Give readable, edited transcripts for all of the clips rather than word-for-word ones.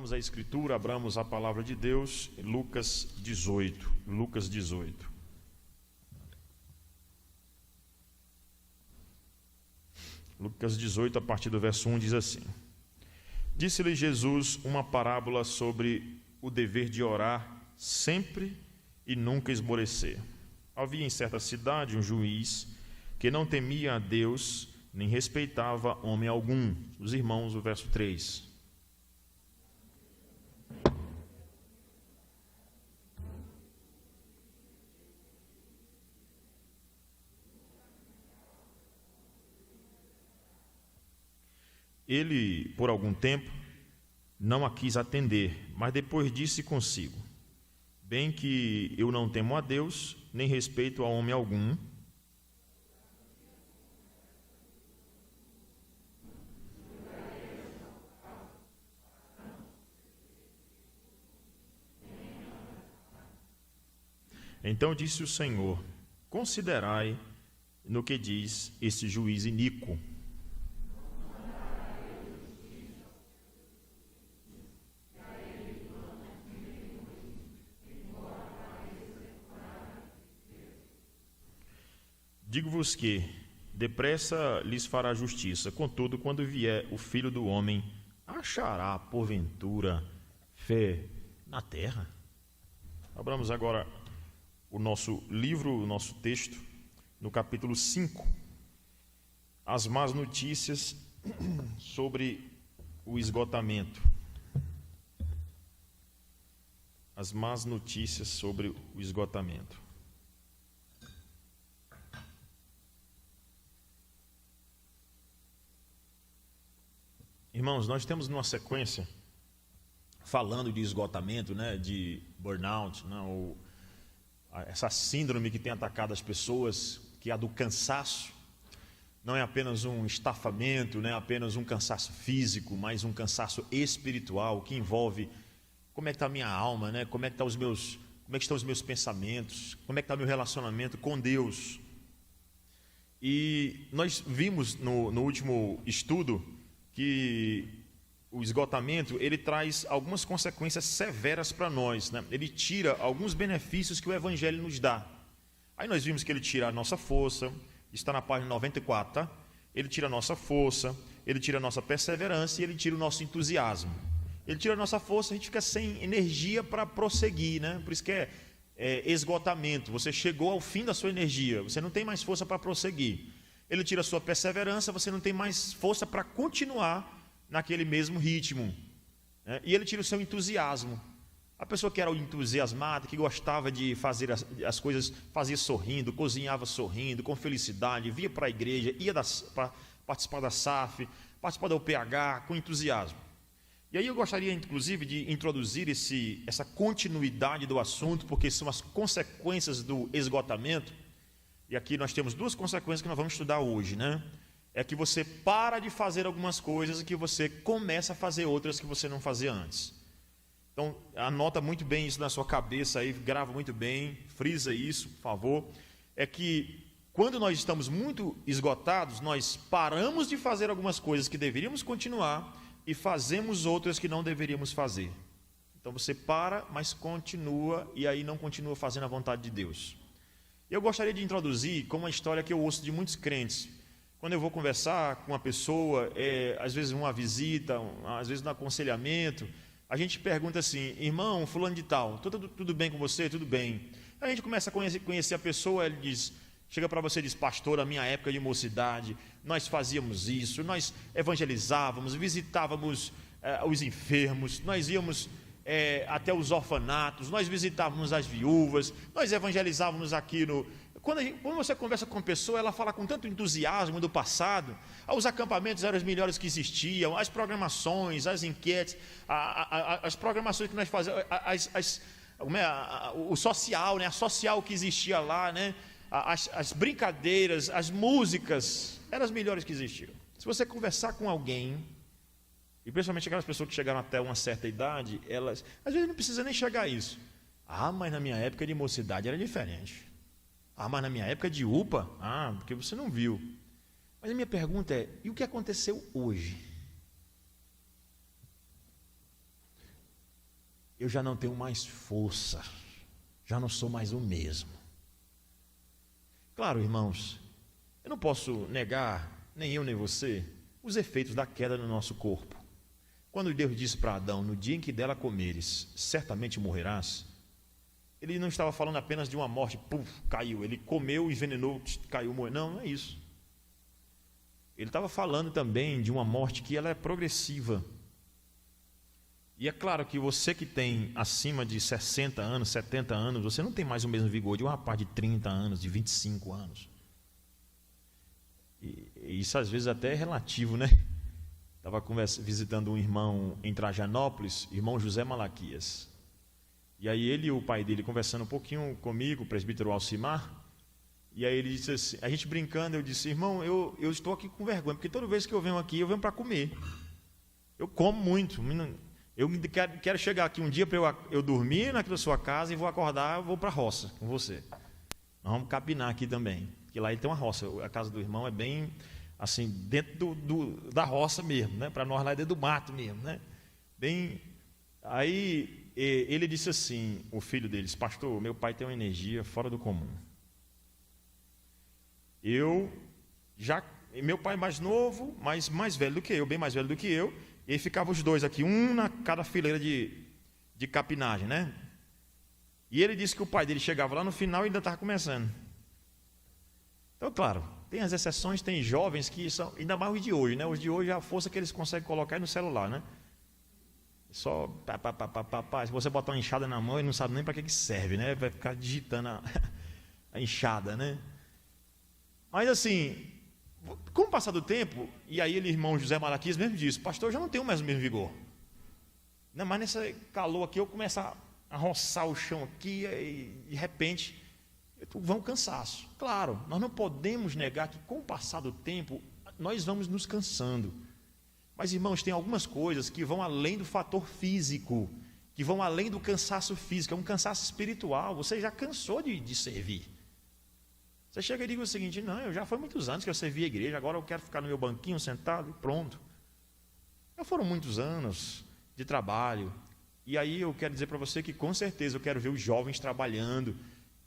Abramos a Escritura, abramos a palavra de Deus, Lucas 18. Lucas 18. Lucas 18, a partir do verso 1, diz assim: Disse-lhe Jesus uma parábola sobre o dever de orar sempre e nunca esmorecer. Havia em certa cidade um juiz que não temia a Deus, nem respeitava homem algum. Os irmãos, o verso 3. Ele, por algum tempo, não a quis atender, mas depois disse consigo: Bem que eu não temo a Deus, nem respeito a homem algum. Então disse o Senhor: Considerai no que diz este juiz iníquo. Digo-vos que depressa lhes fará justiça. Contudo, quando vier o Filho do Homem, achará, porventura, fé na terra? Abramos agora o nosso livro, o nosso texto, no capítulo 5. As más notícias sobre o esgotamento. As más notícias sobre o esgotamento. Irmãos, nós temos uma sequência falando de esgotamento, de burnout, ou essa síndrome que tem atacado as pessoas, que é a do cansaço. Não é apenas um estafamento, não é apenas um cansaço físico, mas um cansaço espiritual que envolve como é que está a minha alma, como é que estão os meus pensamentos, como é que está o meu relacionamento com Deus. E nós vimos no último estudo que o esgotamento, ele traz algumas consequências severas para nós, Ele tira alguns benefícios que o Evangelho nos dá. Aí nós vimos que ele tira a nossa força, está na página 94, tá? Ele tira a nossa força, ele tira a nossa perseverança e ele tira o nosso entusiasmo. Ele tira a nossa força, a gente fica sem energia para prosseguir, Por isso que é esgotamento. Você chegou ao fim da sua energia, você não tem mais força para prosseguir. Ele tira a sua perseverança, você não tem mais força para continuar naquele mesmo ritmo. E ele tira o seu entusiasmo. A pessoa que era entusiasmada, que gostava de fazer as coisas, fazia sorrindo, cozinhava sorrindo, com felicidade, via para a igreja, ia para participar da SAF, participar da UPH, com entusiasmo. E aí eu gostaria, inclusive, de introduzir essa continuidade do assunto, porque são as consequências do esgotamento. E aqui nós temos duas consequências que nós vamos estudar hoje, É que você para de fazer algumas coisas e que você começa a fazer outras que você não fazia antes. Então, anota muito bem isso na sua cabeça aí, grava muito bem, frisa isso, por favor. É que quando nós estamos muito esgotados, nós paramos de fazer algumas coisas que deveríamos continuar e fazemos outras que não deveríamos fazer. Então você para, mas continua, e aí não continua fazendo a vontade de Deus. Eu gostaria de introduzir como uma história que eu ouço de muitos crentes. Quando eu vou conversar com uma pessoa, às vezes uma visita, às vezes no aconselhamento, a gente pergunta assim: irmão, fulano de tal, tudo bem com você? Tudo bem. Aí a gente começa a conhecer a pessoa, ele diz, chega para você e diz: pastor, na minha época de mocidade, nós fazíamos isso, nós evangelizávamos, visitávamos os enfermos, nós íamos até os orfanatos, nós visitávamos as viúvas, nós evangelizávamos aqui no... Quando você conversa com a pessoa, ela fala com tanto entusiasmo do passado. Os acampamentos eram os melhores que existiam, as programações, as enquetes, as programações que nós fazíamos, o social, a social que existia lá, as brincadeiras, as músicas, eram as melhores que existiam. Se você conversar com alguém, e principalmente aquelas pessoas que chegaram até uma certa idade, elas, às vezes não precisa nem chegar a isso. Mas na minha época de mocidade era diferente. Mas na minha época de UPA, porque você não viu. Mas a minha pergunta é: e o que aconteceu hoje? eu já não tenho mais força, já não sou mais o mesmo. Claro, irmãos, eu não posso negar, nem eu nem você, os efeitos da queda no nosso corpo. Quando Deus disse para Adão, no dia em que dela comeres, certamente morrerás, ele não estava falando apenas de uma morte, caiu, ele comeu, envenenou, caiu, morreu. Não, não é isso. Ele estava falando também de uma morte que ela é progressiva. E é claro que você que tem acima de 60 anos, 70 anos, você não tem mais o mesmo vigor de um rapaz de 30 anos, de 25 anos. E isso às vezes até é relativo, né? Estava visitando um irmão em Trajanópolis, irmão José Malaquias. E aí ele e o pai dele conversando um pouquinho comigo, o presbítero Alcimar. E aí ele disse assim, a gente brincando, eu disse, irmão, eu estou aqui com vergonha, porque toda vez que eu venho aqui, eu venho para comer. Eu como muito. Eu quero chegar aqui um dia para eu dormir na sua casa e vou acordar, eu vou para a roça com você. Nós vamos capinar aqui também, porque lá ele tem uma roça. A casa do irmão é bem assim, dentro da roça mesmo, né? Para nós lá é dentro do mato mesmo, né? Bem, aí ele disse assim, o filho deles, pastor, meu pai tem uma energia fora do comum. Meu pai é mais novo, mas mais velho do que eu, bem mais velho do que eu, e aí ficavam os dois aqui, um na cada fileira de capinagem, né? E ele disse que o pai dele chegava lá no final e ainda estava começando. Então, claro, tem as exceções, tem jovens que são, ainda mais os de hoje, né? Os de hoje, a força que eles conseguem colocar é no celular, né? Só, se você botar uma enxada na mão, ele não sabe nem para que serve, né? Vai ficar digitando a enxada, né? Mas assim, com o passar do tempo, e aí ele, irmão José Malaquias mesmo disse, pastor, eu já não tenho mais o mesmo vigor. Não, mas nesse calor aqui, eu começo a roçar o chão aqui, e de repente, vão cansaço. Claro, nós não podemos negar que com o passar do tempo, nós vamos nos cansando. Mas, irmãos, tem algumas coisas que vão além do fator físico, que vão além do cansaço físico, é um cansaço espiritual. Você já cansou de servir. Você chega e diz o seguinte, não, eu já foi muitos anos que eu servi a igreja, agora eu quero ficar no meu banquinho sentado e pronto. Já foram muitos anos de trabalho. E aí eu quero dizer para você que com certeza eu quero ver os jovens trabalhando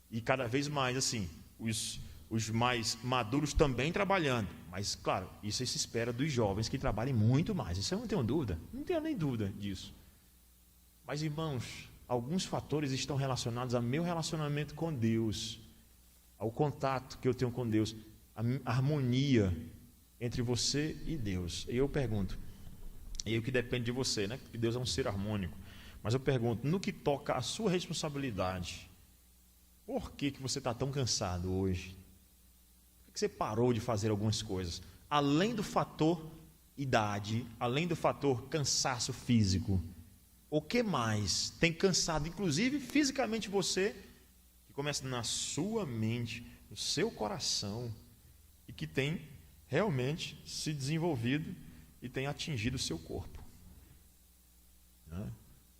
e cada vez mais assim, os mais maduros também trabalhando. Mas, claro, isso se espera dos jovens que trabalhem muito mais. Isso eu não tenho dúvida, não tenho nem dúvida disso. Mas, irmãos, alguns fatores estão relacionados ao meu relacionamento com Deus, ao contato que eu tenho com Deus, a harmonia entre você e Deus. E eu pergunto, e o que depende de você, né? Porque Deus é um ser harmônico. Mas eu pergunto, no que toca a sua responsabilidade, por que você está tão cansado hoje? Por que você parou de fazer algumas coisas? Além do fator idade, além do fator cansaço físico, o que mais tem cansado, inclusive fisicamente você, que começa na sua mente, no seu coração, e que tem realmente se desenvolvido e tem atingido o seu corpo?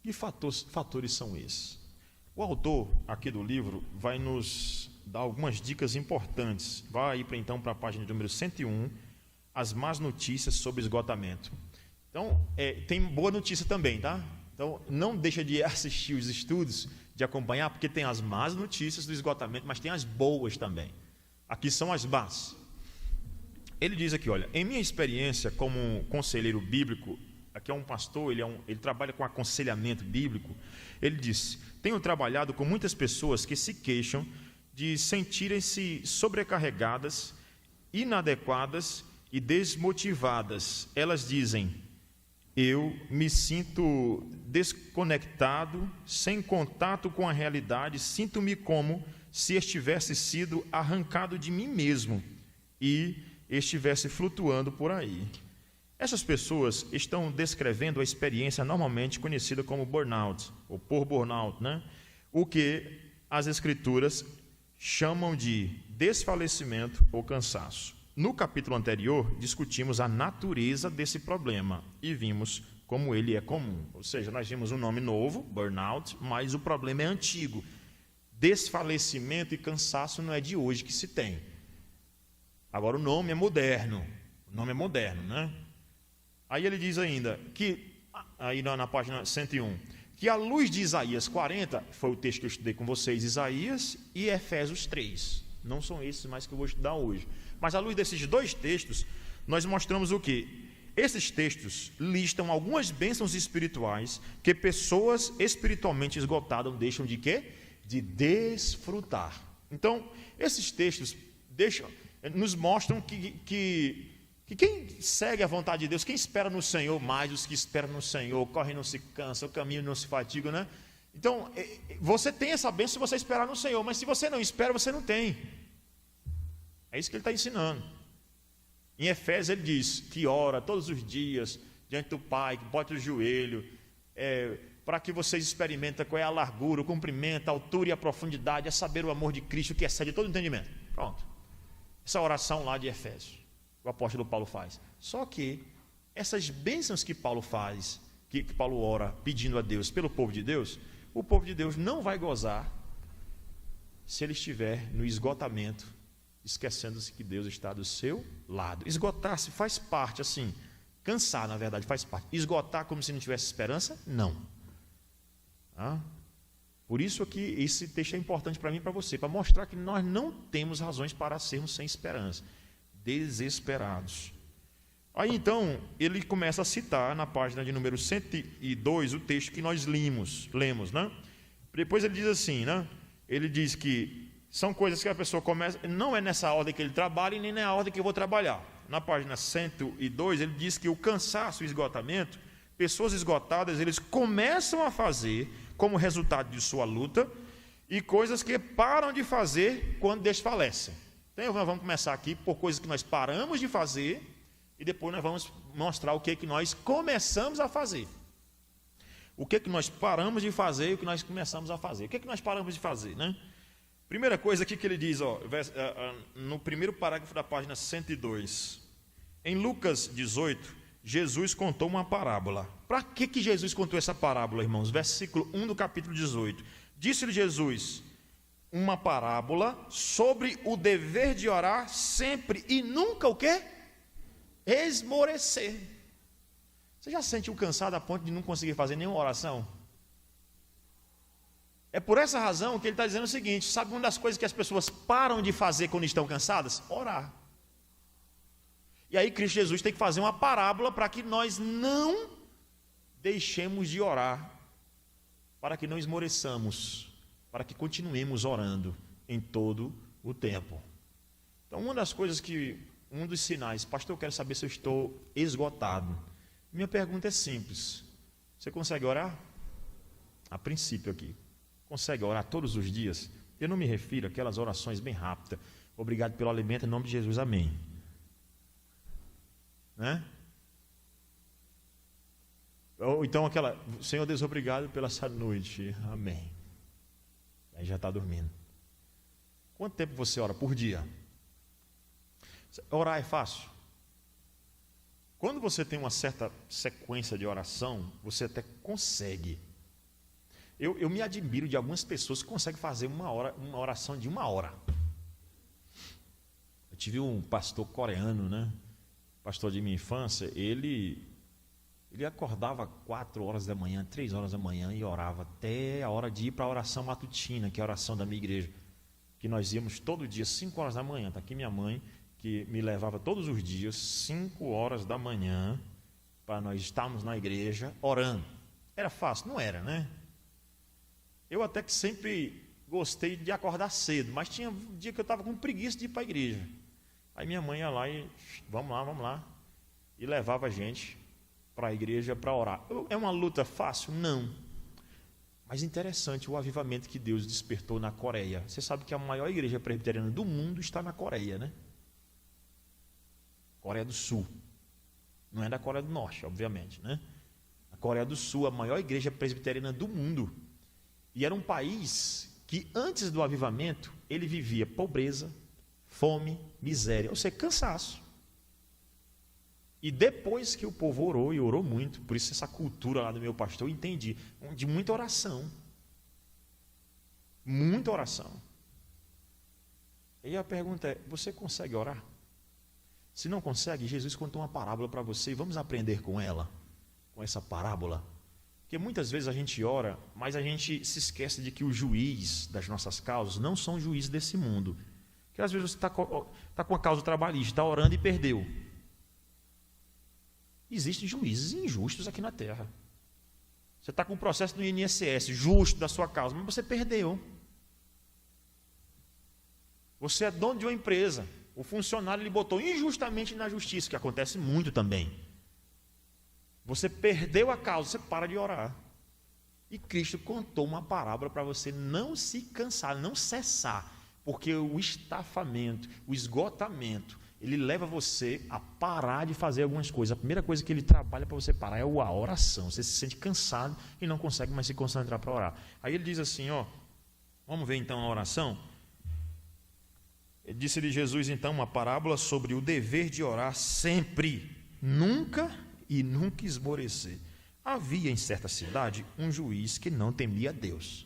Que fatores são esses? O autor aqui do livro vai nos dar algumas dicas importantes. Vai aí então para a página número 101, as más notícias sobre esgotamento. Então, tem boa notícia também, tá? Então, não deixa de assistir os estudos, de acompanhar, porque tem as más notícias do esgotamento, mas tem as boas também. Aqui são as más. Ele diz aqui, olha, em minha experiência como conselheiro bíblico, aqui é um pastor, ele trabalha com aconselhamento bíblico. Ele diz, tenho trabalhado com muitas pessoas que se queixam de sentirem-se sobrecarregadas, inadequadas e desmotivadas. Elas dizem, eu me sinto desconectado, sem contato com a realidade, sinto-me como se estivesse sido arrancado de mim mesmo e estivesse flutuando por aí. Essas pessoas estão descrevendo a experiência normalmente conhecida como burnout, ou por burnout, né? O que as escrituras chamam de desfalecimento ou cansaço. No capítulo anterior, discutimos a natureza desse problema e vimos como ele é comum. Ou seja, nós vimos um nome novo, burnout, mas o problema é antigo. Desfalecimento e cansaço não é de hoje que se tem. Agora o nome é moderno. O nome é moderno, né? Aí ele diz ainda que, aí na página 101, que à luz de Isaías 40, foi o texto que eu estudei com vocês, Isaías e Efésios 3. Não são esses mais que eu vou estudar hoje. Mas à luz desses dois textos, nós mostramos o quê? Esses textos listam algumas bênçãos espirituais que pessoas espiritualmente esgotadas deixam de quê? De desfrutar. Então, esses textos nos mostram que quem segue a vontade de Deus, quem espera no Senhor mais, os que esperam no Senhor, correm não se cansa, o caminho não se fatiga, né? Então, você tem essa bênção se você esperar no Senhor, mas se você não espera, você não tem. É isso que ele está ensinando. Em Efésios ele diz que ora todos os dias diante do Pai, que bota o joelho, para que vocês experimentem qual é a largura, o comprimento, a altura e a profundidade, a saber o amor de Cristo que excede todo entendimento. Pronto. Essa oração lá de Efésios, o apóstolo Paulo faz. Só que essas bênçãos que Paulo faz, que Paulo ora pedindo a Deus pelo povo de Deus, o povo de Deus não vai gozar se ele estiver no esgotamento, esquecendo-se que Deus está do seu lado. Esgotar-se faz parte, assim, cansar, na verdade, faz parte. Esgotar como se não tivesse esperança? Não. Por isso que esse texto é importante para mim e para você, para mostrar que nós não temos razões para sermos sem esperança, desesperados. Aí então, ele começa a citar na página de número 102 o texto que nós lemos, né? Depois ele diz assim, né? Ele diz que são coisas que a pessoa começa, não é nessa ordem que ele trabalha e nem na ordem que eu vou trabalhar. Na página 102 ele diz que o cansaço e o esgotamento, pessoas esgotadas, eles começam a fazer como resultado de sua luta e coisas que param de fazer quando desfalecem. Então nós vamos começar aqui por coisas que nós paramos de fazer e depois nós vamos mostrar o que nós começamos a fazer. O que nós paramos de fazer e o que nós começamos a fazer. O que nós paramos de fazer, né? Primeira coisa aqui que ele diz, no primeiro parágrafo da página 102. Em Lucas 18, Jesus contou uma parábola. Para que Jesus contou essa parábola, irmãos? Versículo 1 do capítulo 18. Disse-lhe Jesus uma parábola sobre o dever de orar sempre e nunca o quê? Esmorecer. Você já se sentiu cansado a ponto de não conseguir fazer nenhuma oração? É por essa razão que ele está dizendo o seguinte: sabe uma das coisas que as pessoas param de fazer quando estão cansadas? Orar. E aí Cristo Jesus tem que fazer uma parábola para que nós não deixemos de orar, para que não esmoreçamos, para que continuemos orando em todo o tempo. Então, um dos sinais, pastor, eu quero saber se eu estou esgotado. Minha pergunta é simples: você consegue orar? A princípio aqui, consegue orar todos os dias? Eu não me refiro àquelas orações bem rápidas. Obrigado pelo alimento, em nome de Jesus, amém. Né? Ou então aquela, Senhor Deus, obrigado pela essa noite, amém. Aí já está dormindo. Quanto tempo você ora por dia? Orar é fácil? Quando você tem uma certa sequência de oração, você até consegue. Eu me admiro de algumas pessoas que conseguem fazer uma oração de 1 hora. Eu tive um pastor coreano, né? Pastor de minha infância, ele acordava 4 horas da manhã, 3 horas da manhã e orava até a hora de ir para a oração matutina, que é a oração da minha igreja, que nós íamos todo dia, 5 horas da manhã. Está aqui minha mãe, que me levava todos os dias, 5 horas da manhã, para nós estarmos na igreja orando. Era fácil? Não era, né? Eu até que sempre gostei de acordar cedo, mas tinha um dia que eu estava com preguiça de ir para a igreja. Aí minha mãe ia lá e, vamos lá, e levava a gente para a igreja para orar. É uma luta fácil? Não. Mas interessante o avivamento que Deus despertou na Coreia. Você sabe que a maior igreja presbiteriana do mundo está na Coreia, né? Coreia do Sul. Não é da Coreia do Norte, obviamente, né? A Coreia do Sul, a maior igreja presbiteriana do mundo. E era um país que antes do avivamento, ele vivia pobreza, fome, miséria, ou seja, cansaço. E depois que o povo orou, e orou muito, por isso essa cultura lá do meu pastor, eu entendi, de muita oração. Muita oração. E a pergunta é, você consegue orar? Se não consegue, Jesus contou uma parábola para você, e vamos aprender com ela, com essa parábola, Porque muitas vezes a gente ora, mas a gente se esquece de que o juiz das nossas causas não são juízes desse mundo. Porque às vezes você está com a causa trabalhista, está orando e perdeu. Existem juízes injustos aqui na terra. Você está com um processo do INSS justo da sua causa, mas você perdeu. Você é dono de uma empresa, o funcionário lhe botou injustamente na justiça, que acontece muito também. Você perdeu a causa, você para de orar. E Cristo contou uma parábola para você não se cansar, não cessar, porque o estafamento, o esgotamento, ele leva você a parar de fazer algumas coisas. A primeira coisa que ele trabalha para você parar é a oração. Você se sente cansado e não consegue mais se concentrar para orar. Aí ele diz assim, vamos ver então a oração? Disse-lhe Jesus então uma parábola sobre o dever de orar sempre, nunca esmorecer. Havia em certa cidade um juiz que não temia Deus.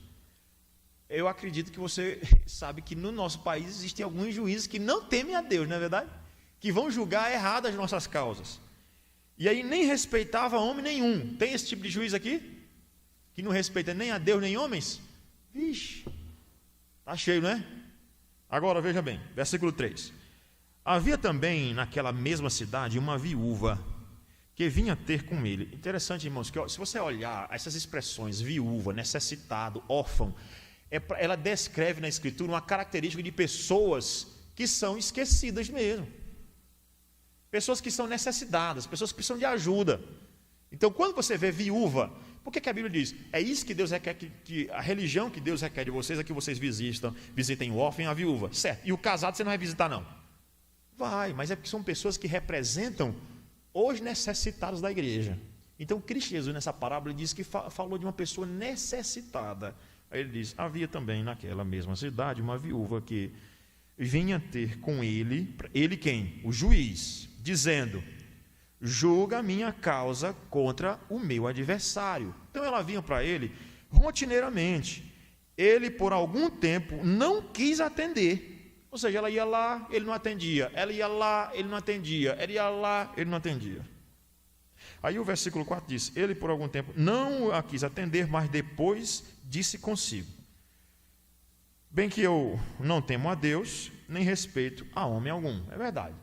Eu acredito que você sabe que no nosso país existem alguns juízes que não temem a Deus, não é verdade? Que vão julgar errado as nossas causas. E aí nem respeitava homem nenhum. Tem esse tipo de juiz aqui? Que não respeita nem a Deus nem homens? Vixe, está cheio, não é? Agora veja bem, versículo 3. Havia também naquela mesma cidade uma viúva que vinha ter com ele. Interessante, irmãos, que se você olhar essas expressões, viúva, necessitado, órfão, ela descreve na Escritura uma característica de pessoas que são esquecidas mesmo. Pessoas que são necessitadas, pessoas que precisam de ajuda. Então, quando você vê viúva, por que a Bíblia diz? É isso que Deus requer, que a religião que Deus requer de vocês é que vocês visitem o órfão e a viúva. Certo, e o casado você não vai visitar não? Vai, mas é porque são pessoas que representam os necessitados da igreja. Então, Cristo Jesus, nessa parábola, diz que falou de uma pessoa necessitada. Aí ele diz, havia também naquela mesma cidade uma viúva que vinha ter com ele quem? O juiz, dizendo, julga a minha causa contra o meu adversário. Então ela vinha para ele rotineiramente. Ele, por algum tempo, não quis atender. Ou seja, ela ia lá, ele não atendia. Ela ia lá, ele não atendia. Ela ia lá, ele não atendia. Aí o versículo 4 diz, ele por algum tempo não a quis atender, mas depois disse consigo, bem que eu não temo a Deus, nem respeito a homem algum. É verdade.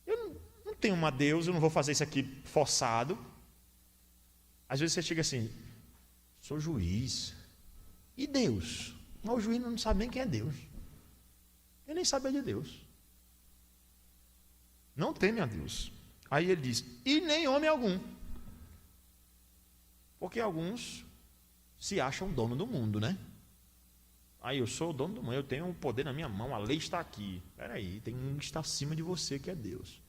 Eu não temo a Deus, eu não vou fazer isso aqui forçado. Às vezes você chega assim, sou juiz. E Deus? Mas o juiz não sabe nem quem é Deus. Ele nem sabe de Deus. Não teme a Deus. Aí ele diz, e nem homem algum. Porque alguns se acham dono do mundo, né? Aí eu sou o dono do mundo, eu tenho o poder na minha mão, a lei está aqui. Espera aí, tem um que está acima de você, que é Deus.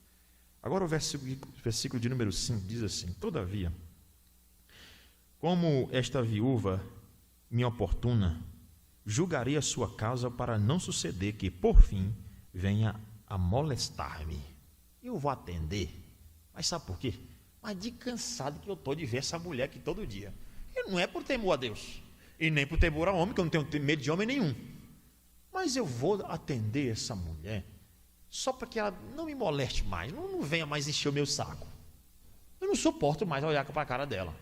Agora o versículo de número 5 diz assim, todavia, como esta viúva me oportuna, julgarei a sua causa para não suceder que, por fim, venha a molestar-me. Eu vou atender, mas sabe por quê? Mas de cansado que eu estou de ver essa mulher aqui todo dia. E não é por temor a Deus, e nem por temor a homem, que eu não tenho medo de homem nenhum. Mas eu vou atender essa mulher só para que ela não me moleste mais, não venha mais encher o meu saco. Eu não suporto mais olhar para a cara dela.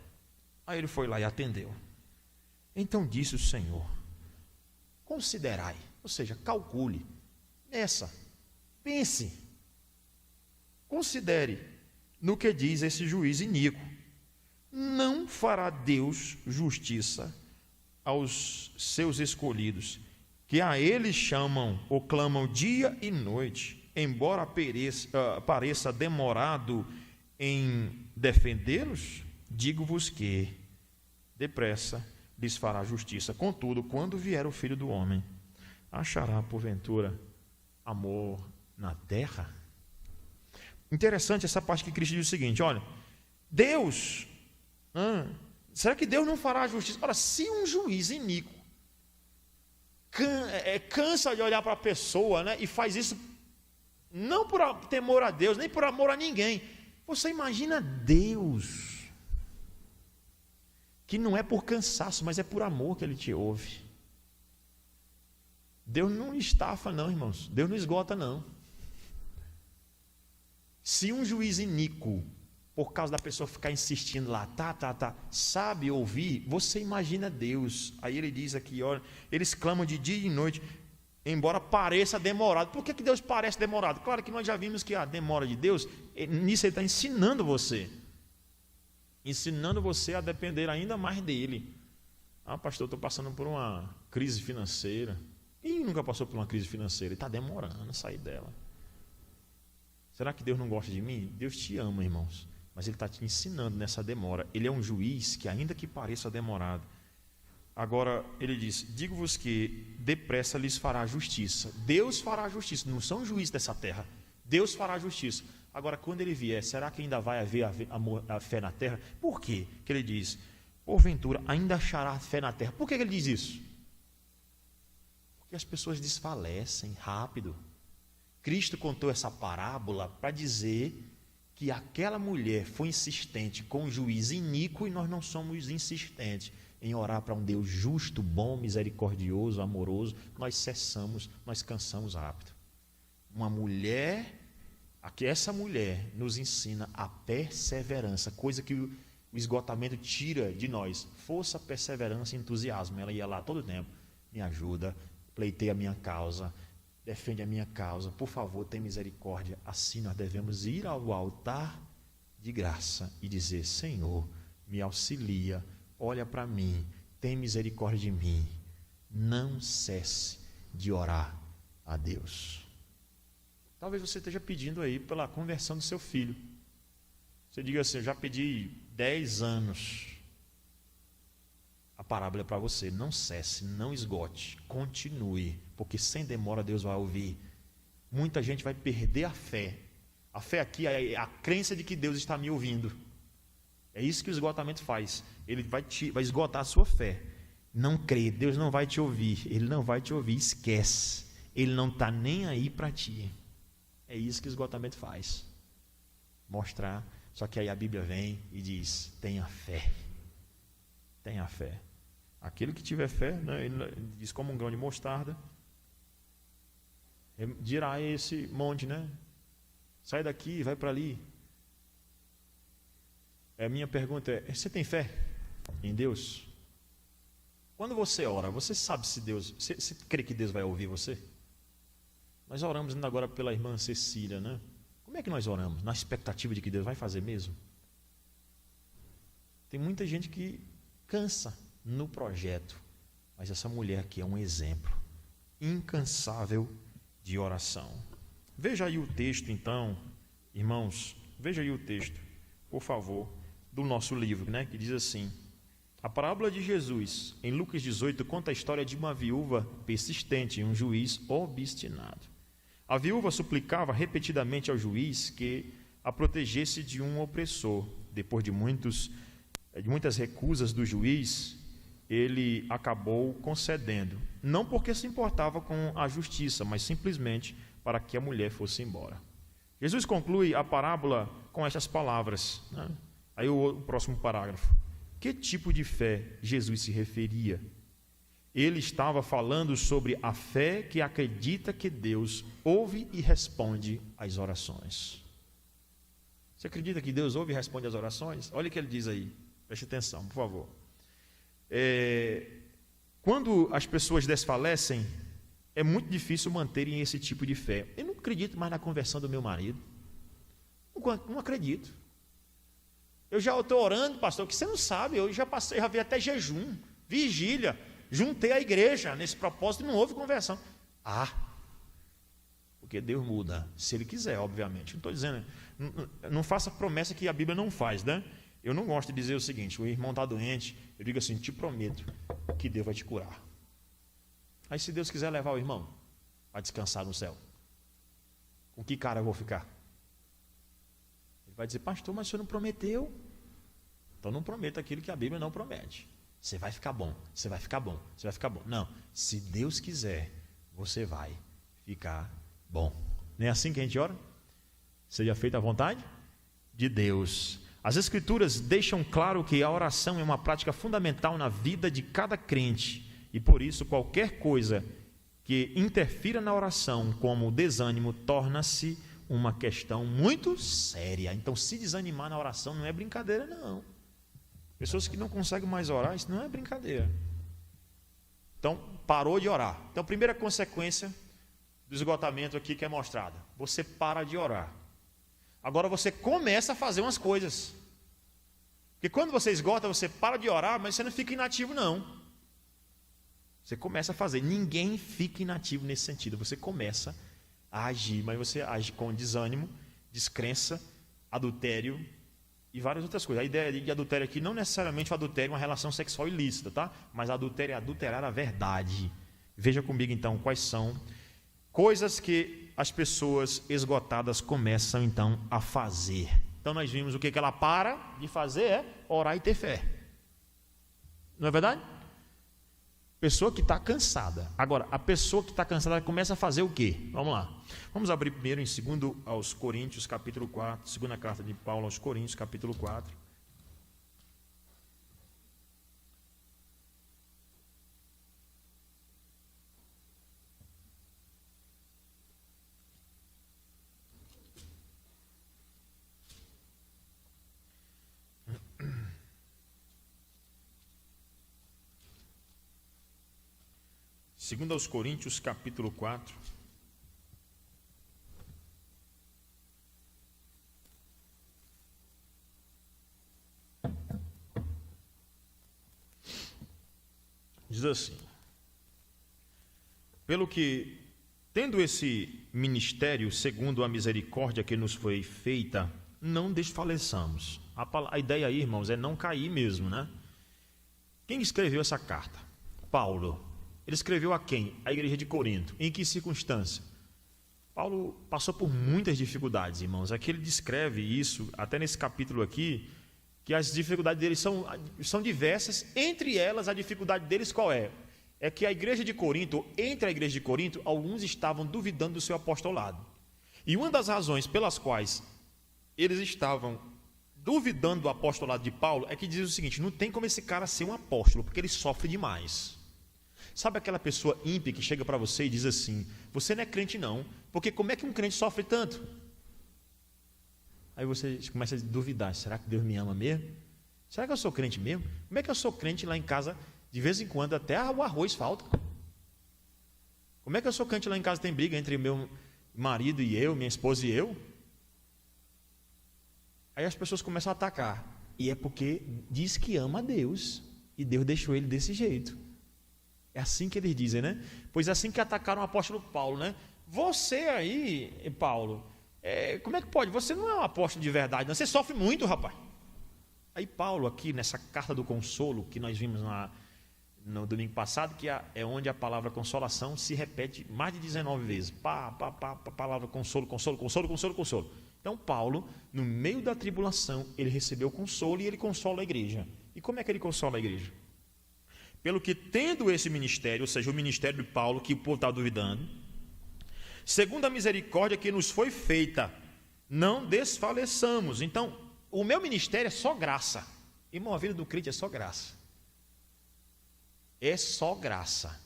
Aí ele foi lá e atendeu. Então disse o Senhor, considerai, ou seja, calcule, pense, considere no que diz esse juiz iníquo. Não fará Deus justiça aos seus escolhidos, que a ele chamam ou clamam dia e noite, embora pareça demorado em defendê-los? Digo-vos que depressa lhes fará justiça. Contudo, quando vier o Filho do Homem, achará porventura amor na terra? Interessante essa parte que Cristo diz o seguinte, olha, Deus, será que Deus não fará justiça? Ora, se um juiz iníquo cansa de olhar para a pessoa, né, e faz isso não por temor a Deus, nem por amor a ninguém, você imagina Deus, que não é por cansaço, mas é por amor que Ele te ouve. Deus não estafa não, irmãos, Deus não esgota não. Se um juiz iníquo por causa da pessoa ficar insistindo lá, sabe ouvir, você imagina Deus. Aí ele diz aqui, olha, eles clamam de dia e de noite, embora pareça demorado. Por que Deus parece demorado? Claro que nós já vimos que a demora de Deus, nisso ele está ensinando você a depender ainda mais dele. Pastor, eu estou passando por uma crise financeira. Quem nunca passou por uma crise financeira? Ele está demorando a sair dela. Será que Deus não gosta de mim? Deus te ama, irmãos, mas Ele está te ensinando nessa demora. Ele é um juiz que, ainda que pareça demorado, agora Ele diz, digo-vos que depressa lhes fará justiça. Deus fará justiça, não são juízes dessa terra. Deus fará justiça. Agora, quando Ele vier, será que ainda vai haver a fé na terra? Por quê que Ele diz, porventura ainda achará fé na terra? Por que Ele diz isso? Porque as pessoas desfalecem rápido. Cristo contou essa parábola para dizer que aquela mulher foi insistente com um juiz iníquo, e nós não somos insistentes em orar para um Deus justo, bom, misericordioso, amoroso. Nós cansamos rápido. Essa mulher nos ensina a perseverança, coisa que o esgotamento tira de nós. Força, perseverança e entusiasmo. Ela ia lá todo tempo, me ajuda, pleiteia a minha causa, defende a minha causa, por favor, tem misericórdia. Assim nós devemos ir ao altar de graça e dizer, Senhor, me auxilia, olha para mim, tem misericórdia de mim. Não cesse de orar a Deus. Talvez você esteja pedindo aí pela conversão do seu filho. Você diga assim, eu já pedi 10 anos. A parábola é para você, não cesse, não esgote, continue, porque sem demora Deus vai ouvir. Muita gente vai perder a fé. A fé aqui é a crença de que Deus está me ouvindo. É isso que o esgotamento faz. Ele vai esgotar a sua fé. Não crê, Deus não vai te ouvir. Ele não vai te ouvir, esquece. Ele não está nem aí para ti. É isso que o esgotamento faz. Mostrar. Só que aí a Bíblia vem e diz, tenha fé. Tenha fé. Aquele que tiver fé, né, ele diz como um grão de mostarda, dirá esse monte, né? Sai daqui, vai para ali. A minha pergunta é, você tem fé em Deus? Quando você ora, você sabe se Deus, você crê que Deus vai ouvir você? Nós oramos ainda agora pela irmã Cecília, né? Como é que nós oramos? Na expectativa de que Deus vai fazer mesmo? Tem muita gente que cansa no projeto, mas essa mulher aqui é um exemplo incansável de oração. Veja aí o texto então, irmãos, veja aí o texto, por favor, do nosso livro, né, que diz assim, a parábola de Jesus, em Lucas 18, conta a história de uma viúva persistente e um juiz obstinado. A viúva suplicava repetidamente ao juiz que a protegesse de um opressor. Depois de muitas recusas do juiz, ele acabou concedendo, não porque se importava com a justiça, mas simplesmente para que a mulher fosse embora. Jesus conclui a parábola com estas palavras, né? Aí o próximo parágrafo. Que tipo de fé Jesus se referia? Ele estava falando sobre a fé que acredita que Deus ouve e responde às orações. Você acredita que Deus ouve e responde às orações? Olha o que ele diz aí. Preste atenção, por favor. Quando as pessoas desfalecem, é muito difícil manterem esse tipo de fé. Eu não acredito mais na conversão do meu marido. Não acredito. Eu já estou orando, pastor, que você não sabe, eu já vi até jejum, vigília, juntei a igreja nesse propósito e não houve conversão. Porque Deus muda, se Ele quiser, obviamente. Não estou dizendo, não faça promessa que a Bíblia não faz, né? Eu não gosto de dizer o seguinte, o irmão está doente, eu digo assim, te prometo que Deus vai te curar. Aí se Deus quiser levar o irmão a descansar no céu, com que cara eu vou ficar? Ele vai dizer, pastor, mas o senhor não prometeu. Então não prometa aquilo que a Bíblia não promete. Você vai ficar bom, você vai ficar bom, você vai ficar bom. Não, se Deus quiser, você vai ficar bom. Não é assim que a gente ora? Seja feita a vontade de Deus. As Escrituras deixam claro que a oração é uma prática fundamental na vida de cada crente e por isso qualquer coisa que interfira na oração, como o desânimo, torna-se uma questão muito séria. Então, se desanimar na oração não é brincadeira, não. Pessoas que não conseguem mais orar, isso não é brincadeira. Então, parou de orar. Então, a primeira consequência do esgotamento aqui que é mostrada: você para de orar. Agora você começa a fazer umas coisas. Porque quando você esgota, você para de orar, mas você não fica inativo, não. Você começa a fazer. Ninguém fica inativo nesse sentido. Você começa a agir, mas você age com desânimo, descrença, adultério e várias outras coisas. A ideia de adultério aqui não necessariamente o adultério é uma relação sexual ilícita, tá? Mas adultério é adulterar a verdade. Veja comigo então quais são coisas que as pessoas esgotadas começam então a fazer. Então nós vimos o que ela para de fazer é orar e ter fé. Não é verdade? Pessoa que está cansada. Agora, a pessoa que está cansada começa a fazer o quê? Vamos lá. Vamos abrir primeiro em 2 aos Coríntios, capítulo 4, segunda carta de Paulo aos Coríntios, capítulo 4. Segundo aos Coríntios, capítulo 4. Diz assim: pelo que, tendo esse ministério, segundo a misericórdia que nos foi feita, não desfaleçamos. A ideia aí, irmãos, é não cair mesmo, né? Quem escreveu essa carta? Paulo. Ele escreveu a quem? A igreja de Corinto. Em que circunstância? Paulo passou por muitas dificuldades, irmãos. Aqui ele descreve isso, até nesse capítulo aqui, que as dificuldades deles são diversas. Entre elas, a dificuldade deles qual é? É que a igreja de Corinto, entre a igreja de Corinto, alguns estavam duvidando do seu apostolado. E uma das razões pelas quais eles estavam duvidando do apostolado de Paulo é que diz o seguinte: não tem como esse cara ser um apóstolo, porque ele sofre demais. Sabe aquela pessoa ímpia que chega para você e diz assim: você não é crente não, porque como é que um crente sofre tanto? Aí você começa a duvidar: será que Deus me ama mesmo? Será que eu sou crente mesmo? Como é que eu sou crente lá em casa, de vez em quando até o arroz falta? Como é que eu sou crente lá em casa, tem briga entre meu marido e eu, minha esposa e eu? Aí as pessoas começam a atacar, e é porque diz que ama a Deus, e Deus deixou ele desse jeito. É assim que eles dizem, né? Pois é assim que atacaram o apóstolo Paulo, né? Você aí, Paulo, como é que pode? Você não é um apóstolo de verdade, não. Você sofre muito, rapaz. Aí Paulo, aqui nessa carta do consolo, que nós vimos no domingo passado, que é onde a palavra consolação se repete mais de 19 vezes. Palavra consolo, consolo, consolo, consolo, consolo. Então Paulo, no meio da tribulação, ele recebeu consolo e ele consola a igreja. E como é que ele consola a igreja? Pelo que, tendo esse ministério, ou seja, o ministério de Paulo, que o povo está duvidando, segundo a misericórdia que nos foi feita, não desfaleçamos. Então, o meu ministério é só graça. Irmão, a vida do crente é só graça. É só graça.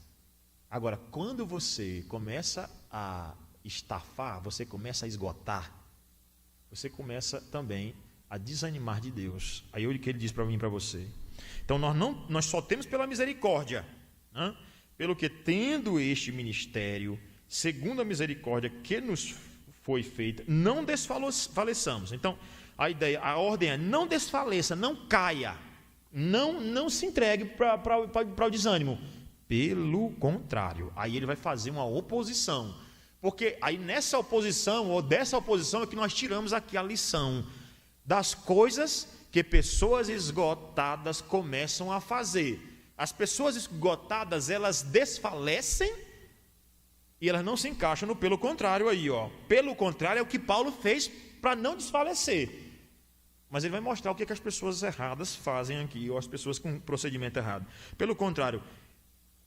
Agora, quando você começa a estafar, você começa a esgotar, você começa também a desanimar de Deus. Aí o que ele diz para mim e para você: então nós só temos pela misericórdia, né? Pelo que, tendo este ministério, segundo a misericórdia que nos foi feita, não desfaleçamos. Então a ordem é: não desfaleça, não caia, não se entregue para o desânimo. Pelo contrário, aí ele vai fazer uma oposição, porque aí nessa oposição, ou dessa oposição, é que nós tiramos aqui a lição das coisas que pessoas esgotadas começam a fazer. As pessoas esgotadas, elas desfalecem e elas não se encaixam no pelo contrário aí, ó. Pelo contrário é o que Paulo fez para não desfalecer. Mas ele vai mostrar o que as pessoas erradas fazem aqui, ou as pessoas com procedimento errado. Pelo contrário,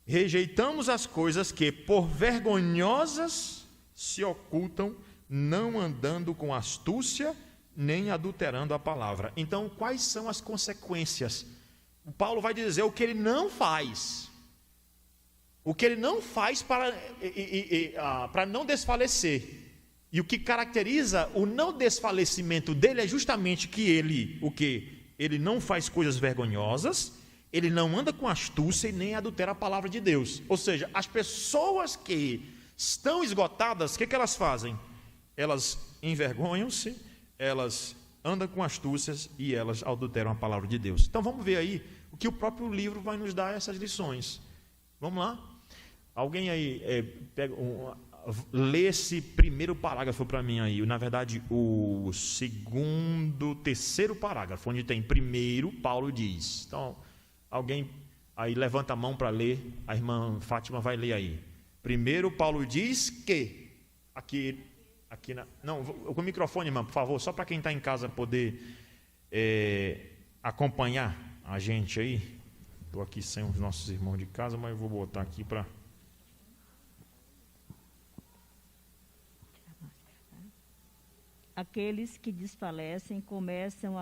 rejeitamos as coisas que por vergonhosas se ocultam, não andando com astúcia, nem adulterando a palavra. Então, quais são as consequências? O Paulo vai dizer o que ele não faz. O que ele não faz para não desfalecer. E o que caracteriza o não desfalecimento dele é justamente que ele, o quê? Ele não faz coisas vergonhosas, ele não anda com astúcia e nem adultera a palavra de Deus. Ou seja, as pessoas que estão esgotadas, o que elas fazem? Elas envergonham-se, elas andam com astúcias e elas adulteram a palavra de Deus. Então vamos ver aí o que o próprio livro vai nos dar essas lições. Vamos lá? Alguém aí lê esse primeiro parágrafo para mim aí, na verdade o terceiro parágrafo, onde tem primeiro, Paulo diz. Então, alguém aí levanta a mão para ler, a irmã Fátima vai ler aí. Primeiro, Paulo diz que, não, com o microfone, irmã, por favor, só para quem está em casa poder acompanhar a gente aí. Estou aqui sem os nossos irmãos de casa, mas eu vou botar aqui para... Aqueles que desfalecem começam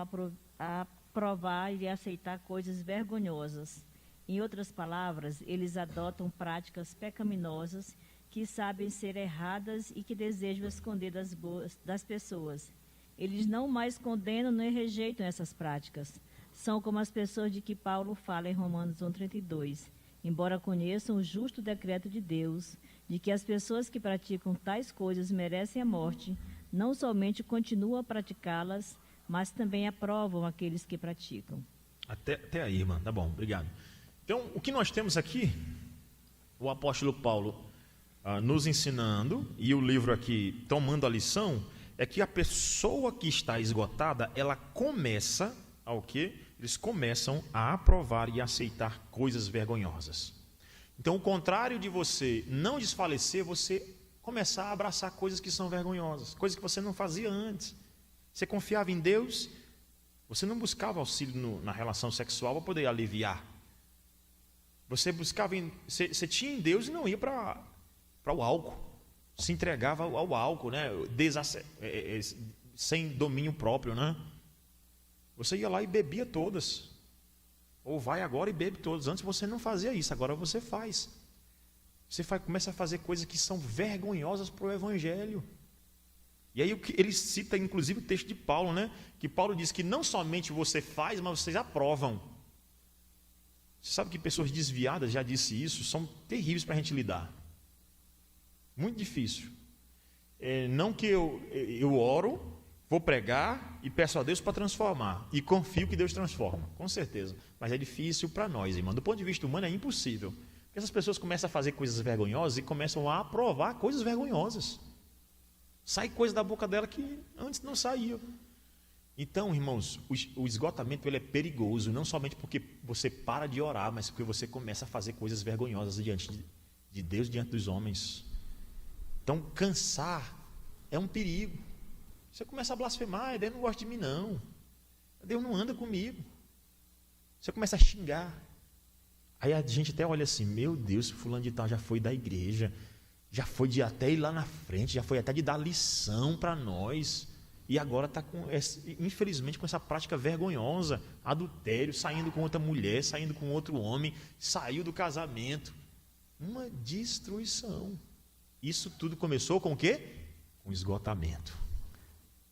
a provar e aceitar coisas vergonhosas. Em outras palavras, eles adotam práticas pecaminosas que sabem ser erradas e que desejam esconder das pessoas. Eles não mais condenam nem rejeitam essas práticas. São como as pessoas de que Paulo fala em Romanos 1,32. Embora conheçam o justo decreto de Deus, de que as pessoas que praticam tais coisas merecem a morte, não somente continuam a praticá-las, mas também aprovam aqueles que praticam. Até aí, irmã. Tá bom, obrigado. Então, o que nós temos aqui, o apóstolo Paulo nos ensinando, e o livro aqui tomando a lição, é que a pessoa que está esgotada, ela começa ao quê? Eles começam a aprovar e aceitar coisas vergonhosas. Então, o contrário de você não desfalecer, você começar a abraçar coisas que são vergonhosas, coisas que você não fazia antes. Você confiava em Deus, você não buscava auxílio na relação sexual para poder aliviar. Você você tinha em Deus e não ia para o álcool, se entregava ao álcool, né? Sem domínio próprio, né? Você ia lá e bebia todas, ou vai agora e bebe todas. Antes você não fazia isso, agora você faz. Você começa a fazer coisas que são vergonhosas para o Evangelho. E aí ele cita inclusive o texto de Paulo, né? Que Paulo diz que não somente você faz, mas vocês aprovam. Você sabe que pessoas desviadas, já disse isso, são terríveis para a gente lidar. Muito difícil. Não que eu oro, vou pregar e peço a Deus para transformar. E confio que Deus transforma, com certeza. Mas é difícil para nós, irmão. Do ponto de vista humano é impossível. Porque essas pessoas começam a fazer coisas vergonhosas e começam a aprovar coisas vergonhosas. Sai coisa da boca dela que antes não saía. Então, irmãos, o esgotamento ele é perigoso, não somente porque você para de orar, mas porque você começa a fazer coisas vergonhosas diante de Deus, diante dos homens. Então, cansar é um perigo. Você começa a blasfemar, Deus não gosta de mim não. Deus não anda comigo. Você começa a xingar. Aí a gente até olha assim, meu Deus, fulano de tal já foi da igreja, já foi de até ir lá na frente, já foi até de dar lição para nós, e agora está, infelizmente, com essa prática vergonhosa, adultério, saindo com outra mulher, saindo com outro homem, saiu do casamento. Uma destruição. Isso tudo começou com o quê? Com esgotamento.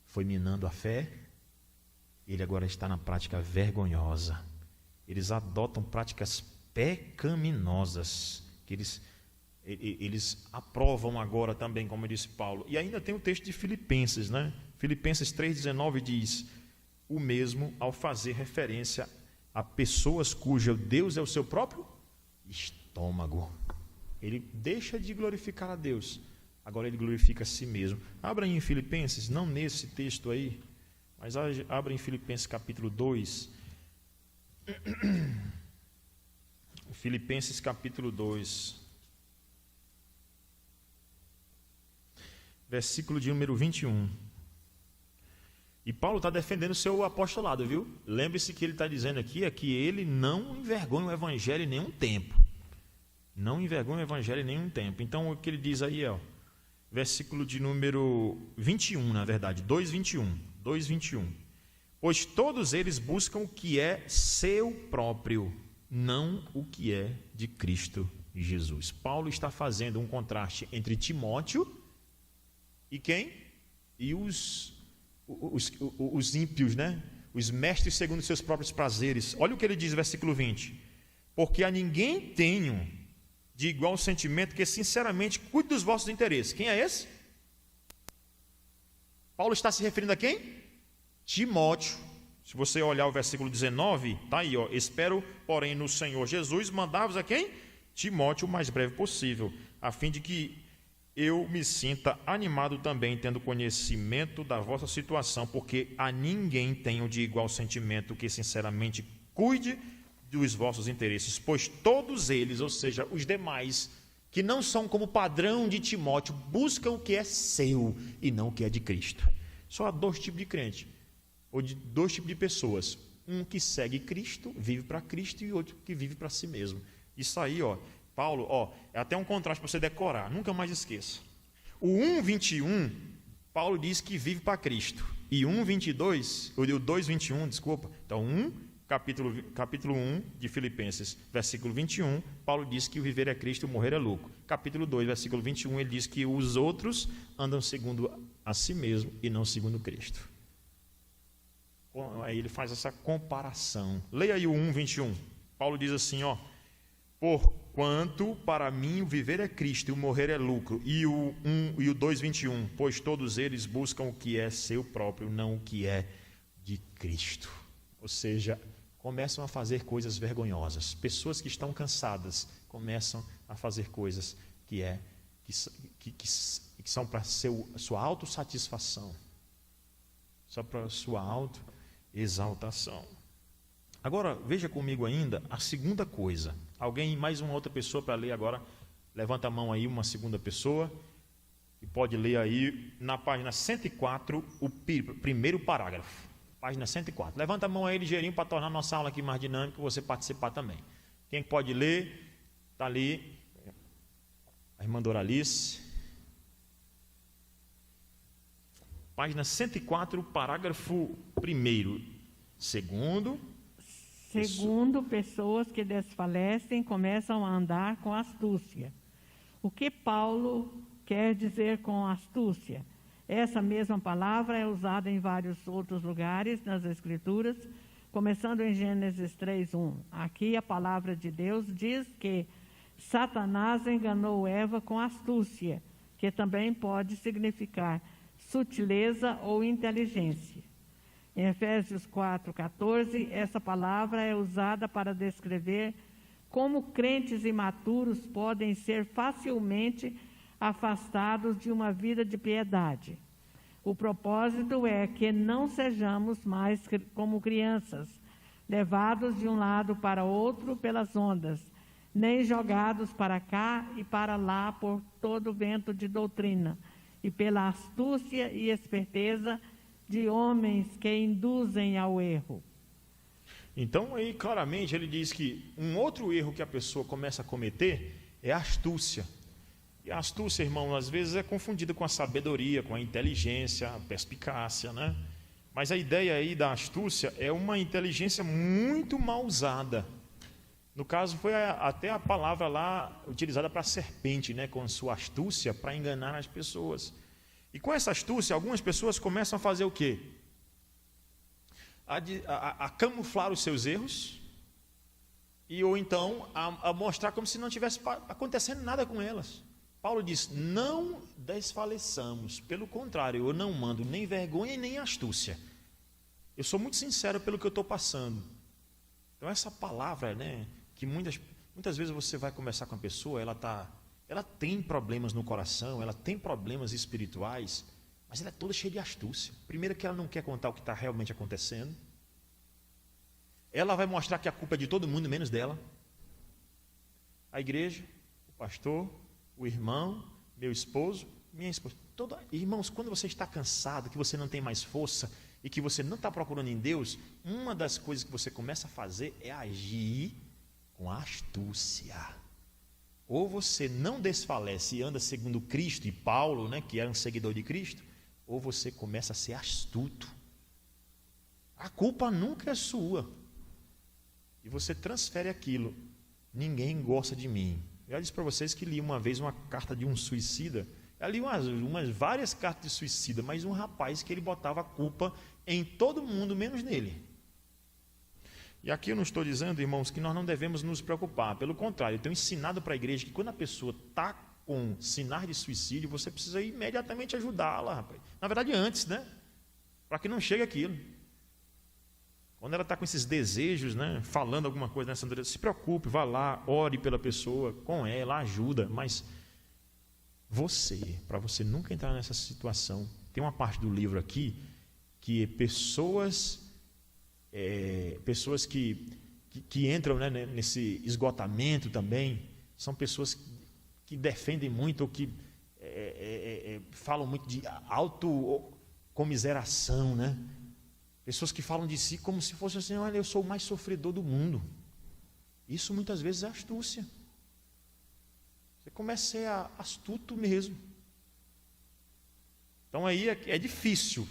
Foi minando a fé, ele agora está na prática vergonhosa. Eles adotam práticas pecaminosas, que eles aprovam agora também, como disse Paulo. E ainda tem o texto de Filipenses, né? Filipenses 3,19 diz o mesmo ao fazer referência a pessoas cujo Deus é o seu próprio estômago. Ele deixa de glorificar a Deus, agora ele glorifica a si mesmo. Abra em Filipenses, não nesse texto aí, mas abra em Filipenses capítulo 2. Filipenses capítulo 2, versículo de número 21. E Paulo está defendendo o seu apostolado, viu? Lembre-se que ele está dizendo aqui é que ele não envergonha o evangelho em nenhum tempo. Não envergonha o evangelho em nenhum tempo. Então, o que ele diz aí é, versículo de número 21, na verdade, 2:21. Pois todos eles buscam o que é seu próprio, não o que é de Cristo Jesus. Paulo está fazendo um contraste entre Timóteo e quem? e os ímpios, né? Os mestres segundo seus próprios prazeres. Olha o que ele diz no versículo 20. Porque a ninguém tenho de igual sentimento que sinceramente cuide dos vossos interesses. Quem é esse? Paulo está se referindo a quem? Timóteo. Se você olhar o versículo 19, está aí, ó. Espero, porém, no Senhor Jesus, mandar-vos a quem? Timóteo o mais breve possível, a fim de que eu me sinta animado também, tendo conhecimento da vossa situação, porque a ninguém tenho de igual sentimento que sinceramente cuide dos vossos interesses, pois todos eles, ou seja, os demais, que não são como padrão de Timóteo, buscam o que é seu e não o que é de Cristo. Só há dois tipos de crente, ou de dois tipos de pessoas: um que segue Cristo, vive para Cristo, e outro que vive para si mesmo. Isso aí, ó, Paulo, ó, é até um contraste para você decorar, nunca mais esqueça. O 1:21, Paulo diz que vive para Cristo, e 1:22, o 2:21, desculpa, então capítulo 1 de Filipenses, versículo 21, Paulo diz que o viver é Cristo e o morrer é lucro. Capítulo 2, versículo 21, ele diz que os outros andam segundo a si mesmo e não segundo Cristo. Aí ele faz essa comparação. Leia aí o 1:21. Paulo diz assim, ó: porquanto para mim o viver é Cristo e o morrer é lucro. E o 2:21, pois todos eles buscam o que é seu próprio, não o que é de Cristo. Ou seja, começam a fazer coisas vergonhosas. Pessoas que estão cansadas começam a fazer coisas que são para sua autossatisfação, só para sua autoexaltação. Agora, veja comigo ainda a segunda coisa. Alguém, mais uma outra pessoa para ler agora? Levanta a mão aí, uma segunda pessoa, e pode ler aí na página 104, o primeiro parágrafo. Página 104. Levanta a mão aí ligeirinho para tornar nossa aula aqui mais dinâmica e você participar também. Quem pode ler? Está ali a irmã Doralice. Página 104, parágrafo 1º. Segundo, pessoas que desfalecem começam a andar com astúcia. O que Paulo quer dizer com astúcia? Essa mesma palavra é usada em vários outros lugares nas Escrituras, começando em Gênesis 3:1. Aqui a palavra de Deus diz que Satanás enganou Eva com astúcia, que também pode significar sutileza ou inteligência. Em Efésios 4:14, essa palavra é usada para descrever como crentes imaturos podem ser facilmente afastados de uma vida de piedade. O propósito é que não sejamos mais como crianças, levados de um lado para outro pelas ondas, nem jogados para cá e para lá por todo vento de doutrina, e pela astúcia e esperteza de homens que induzem ao erro. Então, aí claramente ele diz que um outro erro que a pessoa começa a cometer é a astúcia. E a astúcia, irmão, às vezes é confundida com a sabedoria, com a inteligência, a perspicácia, né? Mas a ideia aí da astúcia é uma inteligência muito mal usada. No caso, foi até a palavra lá utilizada para serpente, né? Com sua astúcia para enganar as pessoas. E com essa astúcia, algumas pessoas começam a fazer o quê? A camuflar os seus erros, ou então a mostrar como se não tivesse acontecendo nada com elas. Paulo diz: não desfaleçamos, pelo contrário, eu não mando nem vergonha e nem astúcia. Eu sou muito sincero pelo que eu estou passando. Então essa palavra, né, que muitas vezes você vai conversar com a pessoa, ela tem problemas no coração, ela tem problemas espirituais, mas ela é toda cheia de astúcia. Primeiro que ela não quer contar o que está realmente acontecendo. Ela vai mostrar que a culpa é de todo mundo, menos dela. A igreja, o pastor, o irmão, meu esposo, minha esposa. Irmãos, quando você está cansado, que você não tem mais força e que você não está procurando em Deus, uma das coisas que você começa a fazer é agir com astúcia. Ou você não desfalece e anda segundo Cristo e Paulo, né, que era um seguidor de Cristo, ou você começa a ser astuto. A culpa nunca é sua. E você transfere aquilo. Ninguém gosta de mim. Eu já disse para vocês que li uma vez uma carta de um suicida ali várias cartas de suicida, mas um rapaz que ele botava a culpa em todo mundo, menos nele. E aqui eu não estou dizendo, irmãos, que nós não devemos nos preocupar. Pelo contrário, eu tenho ensinado para a igreja que quando a pessoa está com sinais de suicídio, você precisa imediatamente ajudá-la, rapaz. Na verdade, antes, né? Para que não chegue aquilo. Quando ela está com esses desejos, né? Falando alguma coisa nessa natureza, se preocupe, vá lá, ore pela pessoa, com ela, ajuda. Mas para você nunca entrar nessa situação, tem uma parte do livro aqui que pessoas que entram, né, nesse esgotamento também, são pessoas que defendem muito ou que falam muito de autocomiseração, né? Pessoas que falam de si como se fosse assim: olha, eu sou o mais sofredor do mundo. Isso muitas vezes é astúcia. Você começa a ser astuto mesmo. Então aí é difícil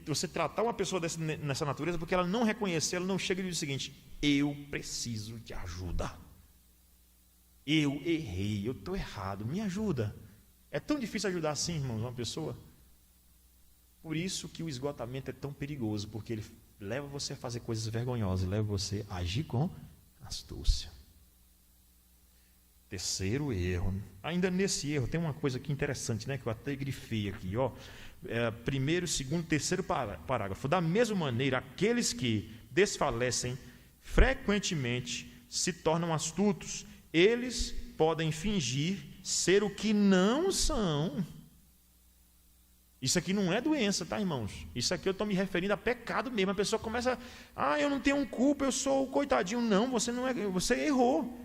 você tratar uma pessoa nessa natureza, porque ela não reconhecer, ela não chega e diz o seguinte: eu preciso de ajuda. Eu errei, eu estou errado, me ajuda. É tão difícil ajudar assim, irmãos, uma pessoa. Por isso que o esgotamento é tão perigoso, porque ele leva você a fazer coisas vergonhosas, leva você a agir com astúcia. Terceiro erro. Ainda nesse erro tem uma coisa aqui interessante, né, que eu até grifei aqui, ó. Primeiro, segundo, terceiro parágrafo. Da mesma maneira, aqueles que desfalecem frequentemente se tornam astutos. Eles podem fingir ser o que não são. Isso aqui não é doença, tá, irmãos? Isso aqui eu estou me referindo a pecado mesmo. A pessoa começa: eu não tenho culpa, eu sou o coitadinho. Não, você não é, você errou.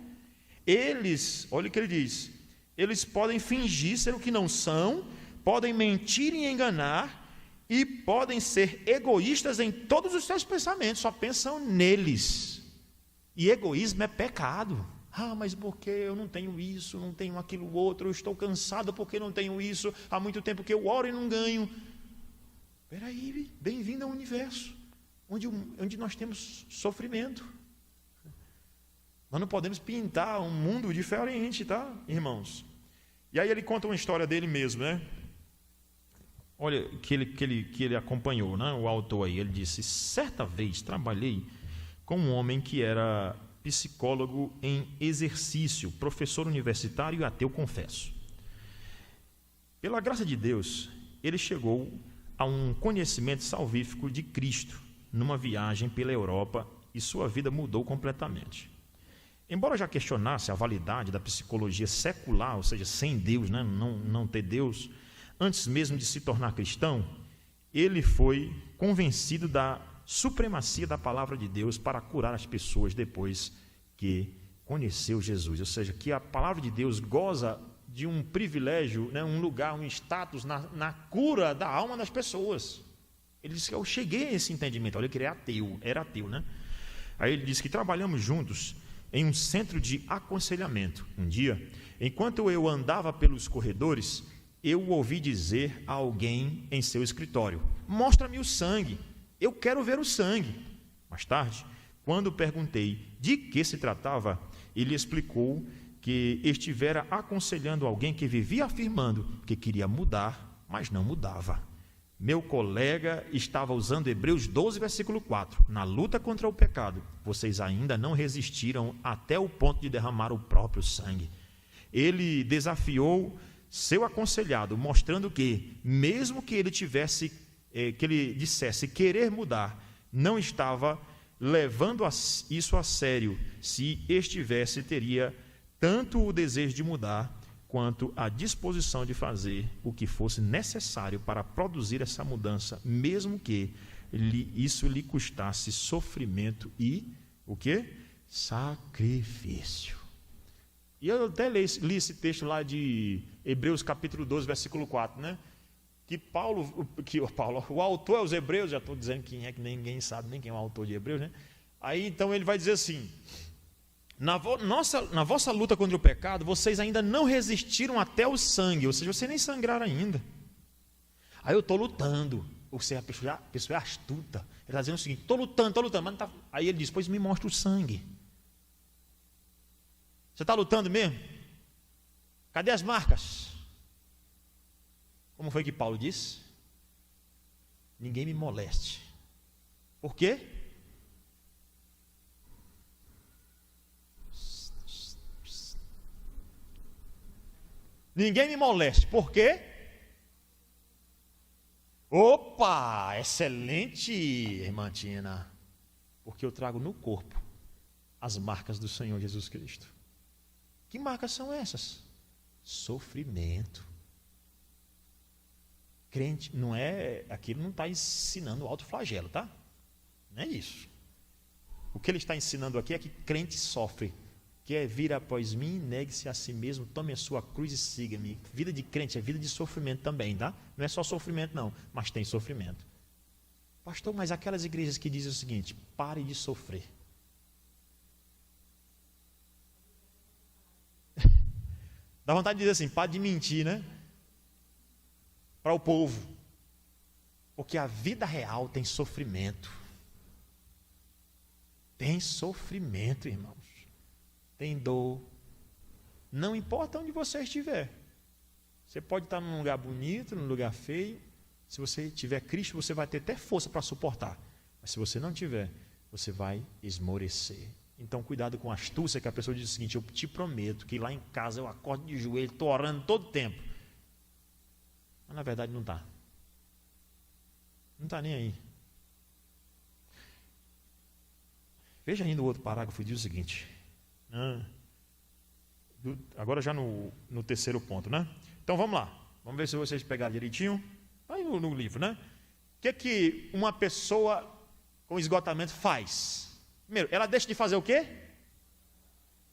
Eles, olha o que ele diz: eles podem fingir ser o que não são, podem mentir e enganar, e podem ser egoístas em todos os seus pensamentos, só pensam neles. E egoísmo é pecado. Mas porque eu não tenho isso, não tenho aquilo outro, eu estou cansado porque não tenho isso, há muito tempo que eu oro e não ganho. Espera aí, bem-vindo ao universo, onde nós temos sofrimento. Nós não podemos pintar um mundo diferente, tá, irmãos? E aí ele conta uma história dele mesmo, né? Olha, que ele acompanhou, né? O autor aí, ele disse: certa vez trabalhei com um homem que era psicólogo em exercício, professor universitário e ateu, confesso. Pela graça de Deus, ele chegou a um conhecimento salvífico de Cristo numa viagem pela Europa e sua vida mudou completamente. Embora já questionasse a validade da psicologia secular, ou seja, sem Deus, né? não ter Deus, antes mesmo de se tornar cristão, ele foi convencido da supremacia da palavra de Deus para curar as pessoas depois que conheceu Jesus. Ou seja, que a palavra de Deus goza de um privilégio, né, um lugar, um status na cura da alma das pessoas. Ele disse que eu cheguei a esse entendimento. Olha que ele era ateu, né? Aí ele disse que trabalhamos juntos em um centro de aconselhamento. Um dia, enquanto eu andava pelos corredores, eu ouvi dizer a alguém em seu escritório: mostra-me o sangue. Eu quero ver o sangue. Mais tarde, quando perguntei de que se tratava, ele explicou que estivera aconselhando alguém que vivia afirmando que queria mudar, mas não mudava. Meu colega estava usando Hebreus 12, versículo 4. Na luta contra o pecado, vocês ainda não resistiram até o ponto de derramar o próprio sangue. Ele desafiou seu aconselhado, mostrando que, mesmo que ele dissesse querer mudar, não estava levando isso a sério. Se estivesse, teria tanto o desejo de mudar quanto a disposição de fazer o que fosse necessário para produzir essa mudança, mesmo que isso lhe custasse sofrimento e o quê? Sacrifício. E eu até li esse texto lá de Hebreus capítulo 12, versículo 4, né? O autor é os Hebreus, já estou dizendo quem é, que ninguém sabe nem quem é o autor de Hebreus, né? Aí então ele vai dizer assim: na vossa luta contra o pecado, vocês ainda não resistiram até o sangue, ou seja, vocês nem sangraram ainda. Aí eu estou lutando, ou seja, a pessoa é astuta, ele está dizendo o seguinte: estou lutando, mas não tá... Aí ele diz: pois me mostra o sangue. Você está lutando mesmo? Cadê as marcas? Como foi que Paulo disse? Ninguém me moleste. Por quê? Ninguém me moleste. Por quê? Opa, excelente, irmã Tina. Porque eu trago no corpo as marcas do Senhor Jesus Cristo. Que marcas são essas? Sofrimento. Crente, não é, aquilo não está ensinando o alto flagelo, tá? Não é isso. O que ele está ensinando aqui é que crente sofre. Quer vir após mim, negue-se a si mesmo, tome a sua cruz e siga-me. Vida de crente é vida de sofrimento também, tá? Não é só sofrimento não, mas tem sofrimento. Pastor, mas aquelas igrejas que dizem o seguinte: pare de sofrer. Dá vontade de dizer assim: pare de mentir, né? Para o povo. Porque a vida real tem sofrimento. Tem sofrimento, irmãos. Tem dor. Não importa onde você estiver. Você pode estar num lugar bonito, num lugar feio. Se você tiver Cristo, você vai ter até força para suportar. Mas se você não tiver, você vai esmorecer. Então, cuidado com a astúcia, que a pessoa diz o seguinte: eu te prometo que lá em casa eu acordo de joelho, estou orando todo o tempo. Mas na verdade não está. Não está nem aí. Veja ainda o outro parágrafo, diz o seguinte. Agora já no terceiro ponto, né? Então vamos lá. Vamos ver se vocês pegaram direitinho. Aí no livro, né? O que uma pessoa com esgotamento faz? Primeiro, ela deixa de fazer o quê?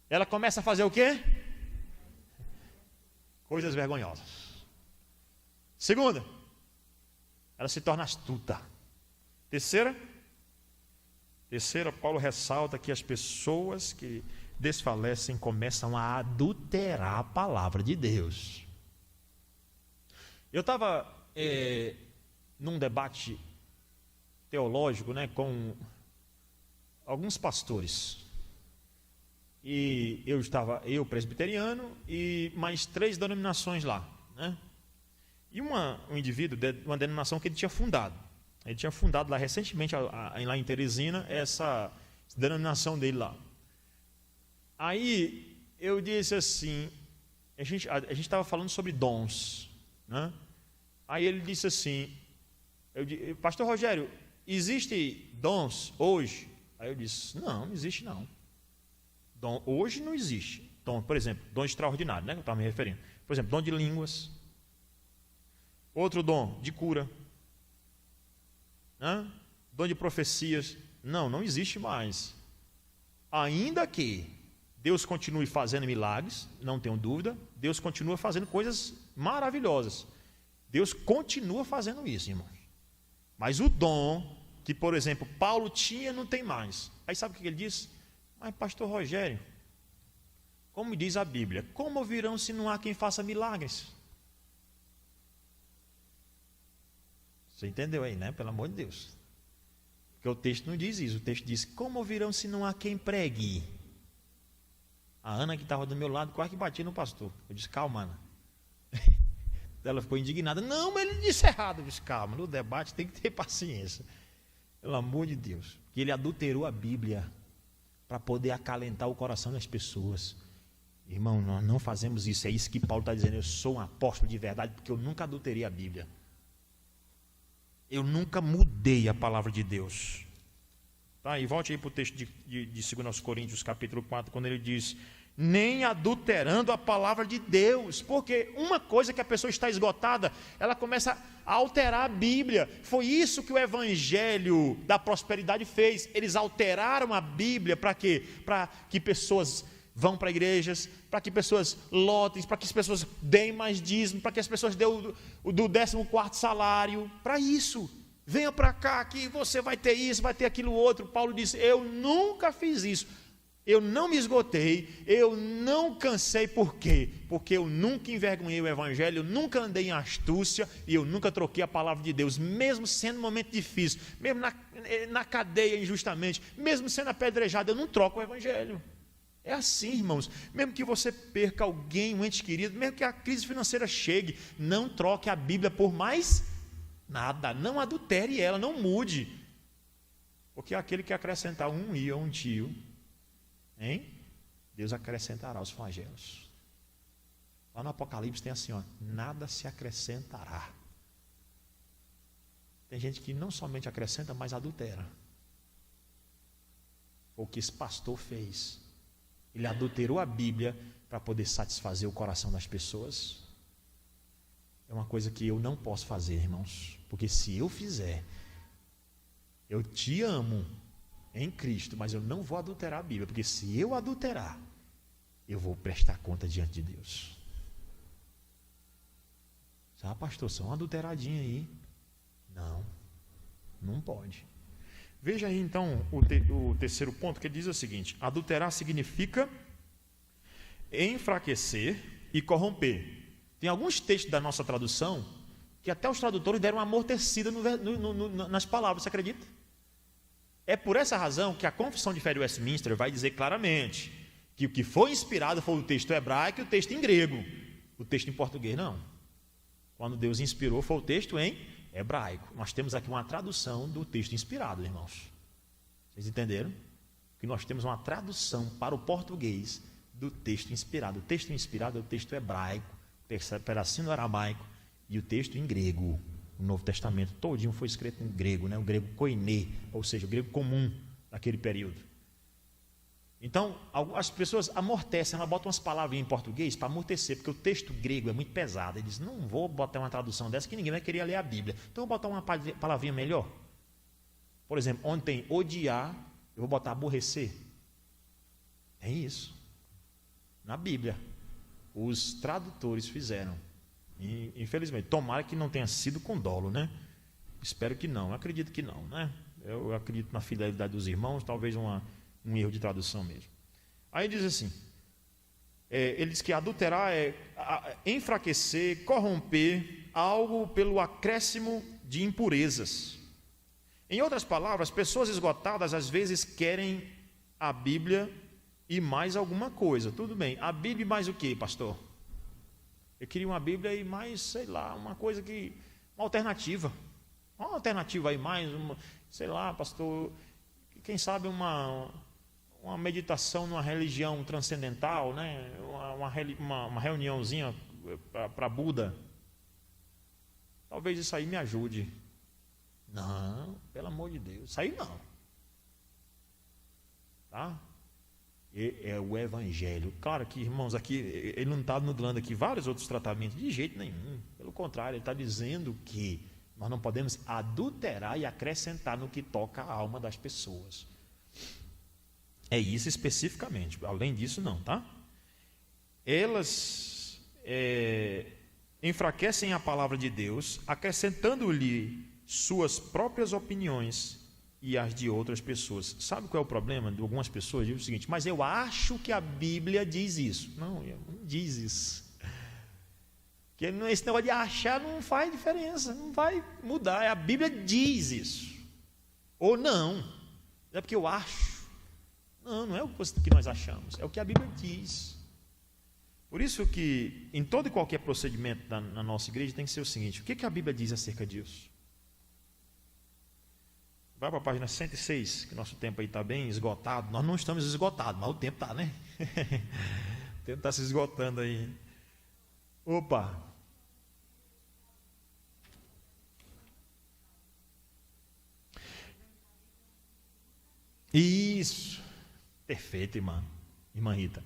Ela começa a fazer o quê? Coisas vergonhosas. Segunda, ela se torna astuta. Terceira, Paulo ressalta que as pessoas que desfalecem começam a adulterar a palavra de Deus. Eu estava num debate teológico, né, com alguns pastores. E eu presbiteriano e mais 3 denominações lá, né? E um indivíduo de uma denominação que ele tinha fundado. Ele tinha fundado lá recentemente, lá em Teresina, essa denominação dele lá. Aí eu disse assim, a gente estava falando sobre dons, né? Aí ele disse assim, pastor Rogério, existe dons hoje? Aí eu disse, não existe não. Dom hoje não existe. Dom, por exemplo, dom extraordinário, né? Que eu estava me referindo. Por exemplo, dom de línguas. Outro dom de cura. Né? Dom de profecias. Não existe mais. Ainda que Deus continue fazendo milagres, não tenho dúvida, Deus continua fazendo coisas maravilhosas. Deus continua fazendo isso, irmãos. Mas o dom que, por exemplo, Paulo tinha, não tem mais. Aí sabe o que ele diz? Mas pastor Rogério, como diz a Bíblia, como virão se não há quem faça milagres? Você entendeu aí, né? Pelo amor de Deus. Porque o texto não diz isso. O texto diz, como virão se não há quem pregue? A Ana, que estava do meu lado, quase que batia no pastor. Eu disse, calma, Ana. Ela ficou indignada. Não, mas ele disse errado. Eu disse, calma, no debate tem que ter paciência. Pelo amor de Deus. Que ele adulterou a Bíblia para poder acalentar o coração das pessoas. Irmão, nós não fazemos isso. É isso que Paulo está dizendo. Eu sou um apóstolo de verdade porque eu nunca adulterei a Bíblia. Eu nunca mudei a palavra de Deus. Tá? E volte aí para o texto de 2 Coríntios, capítulo 4, quando ele diz, nem adulterando a palavra de Deus. Porque uma coisa que a pessoa está esgotada, ela começa a alterar a Bíblia. Foi isso que o evangelho da prosperidade fez. Eles alteraram a Bíblia para quê? Para que pessoas vão para igrejas, para que pessoas lotem, para que as pessoas deem mais dízimo, para que as pessoas dêem do 14º salário, para isso. Venha para cá que você vai ter isso, vai ter aquilo outro. Paulo disse, eu nunca fiz isso, eu não me esgotei, eu não cansei. Por quê? Porque eu nunca envergonhei o evangelho, eu nunca andei em astúcia e eu nunca troquei a palavra de Deus, mesmo sendo um momento difícil, mesmo na cadeia injustamente, mesmo sendo apedrejado, eu não troco o evangelho. É assim, irmãos. Mesmo que você perca alguém, um ente querido, mesmo que a crise financeira chegue, não troque a Bíblia por mais nada. Não adultere ela, não mude. Porque aquele que acrescentar um i ou um tio, hein? Deus acrescentará os flagelos. Lá no Apocalipse tem assim, ó, nada se acrescentará. Tem gente que não somente acrescenta, mas adultera. O que esse pastor fez. Ele adulterou a Bíblia para poder satisfazer o coração das pessoas. É uma coisa que eu não posso fazer, irmãos. Porque se eu fizer, eu te amo em Cristo, mas eu não vou adulterar a Bíblia. Porque se eu adulterar, eu vou prestar conta diante de Deus. Ah, pastor, só uma adulteradinha aí. Não, não pode. Veja aí então o terceiro ponto, que ele diz o seguinte: adulterar significa enfraquecer e corromper. Tem alguns textos da nossa tradução que até os tradutores deram uma amortecida nas palavras, você acredita? É por essa razão que a Confissão de Fé de Westminster vai dizer claramente que o que foi inspirado foi o texto hebraico e o texto em grego. O texto em português não. Quando Deus inspirou foi o texto em hebraico. Nós temos aqui uma tradução do texto inspirado, irmãos. Vocês entenderam? Que nós temos uma tradução para o português do texto inspirado. O texto inspirado é o texto hebraico, o pedacinho aramaico e o texto em grego. O Novo Testamento todinho foi escrito em grego, né? O grego koiné, ou seja, o grego comum daquele período. Então, as pessoas amortecem, elas botam umas palavrinhas em português para amortecer, porque o texto grego é muito pesado. Eles dizem, não vou botar uma tradução dessa que ninguém vai querer ler a Bíblia. Então, eu vou botar uma palavrinha melhor. Por exemplo, onde tem odiar, eu vou botar aborrecer. É isso. Na Bíblia, os tradutores fizeram. E, infelizmente, tomara que não tenha sido com dolo, né? Espero que não, eu acredito que não, né? Eu acredito na fidelidade dos irmãos, talvez um erro de tradução mesmo. Aí diz assim, ele diz que adulterar é enfraquecer, corromper algo pelo acréscimo de impurezas. Em outras palavras, pessoas esgotadas às vezes querem a Bíblia e mais alguma coisa. Tudo bem, a Bíblia e mais o que, pastor? Eu queria uma Bíblia e mais, sei lá, uma coisa que... Uma alternativa aí mais, sei lá, pastor, quem sabe uma meditação numa religião transcendental, né? Uma reuniãozinha para Buda. Talvez isso aí me ajude. Não, pelo amor de Deus, isso aí não. Tá? É o Evangelho. Claro que, irmãos, aqui ele não está anulando aqui vários outros tratamentos, de jeito nenhum. Pelo contrário, ele está dizendo que nós não podemos adulterar e acrescentar no que toca a alma das pessoas. É isso especificamente. Além disso, não, tá? Elas enfraquecem a palavra de Deus, acrescentando-lhe suas próprias opiniões e as de outras pessoas. Sabe qual é o problema de algumas pessoas? Diz o seguinte, mas eu acho que a Bíblia diz isso. Não diz isso. Porque esse negócio de achar não faz diferença, não vai mudar. A Bíblia diz isso. Ou não. É porque eu acho. Não é o que nós achamos, é o que a Bíblia diz. Por isso que em todo e qualquer procedimento na nossa igreja tem que ser o seguinte, o que a Bíblia diz acerca disso? Vai para a página 106, que nosso tempo aí está bem esgotado. Nós não estamos esgotados, mas o tempo está, né? O tempo está se esgotando aí. Opa! Isso! Perfeito, irmã Rita.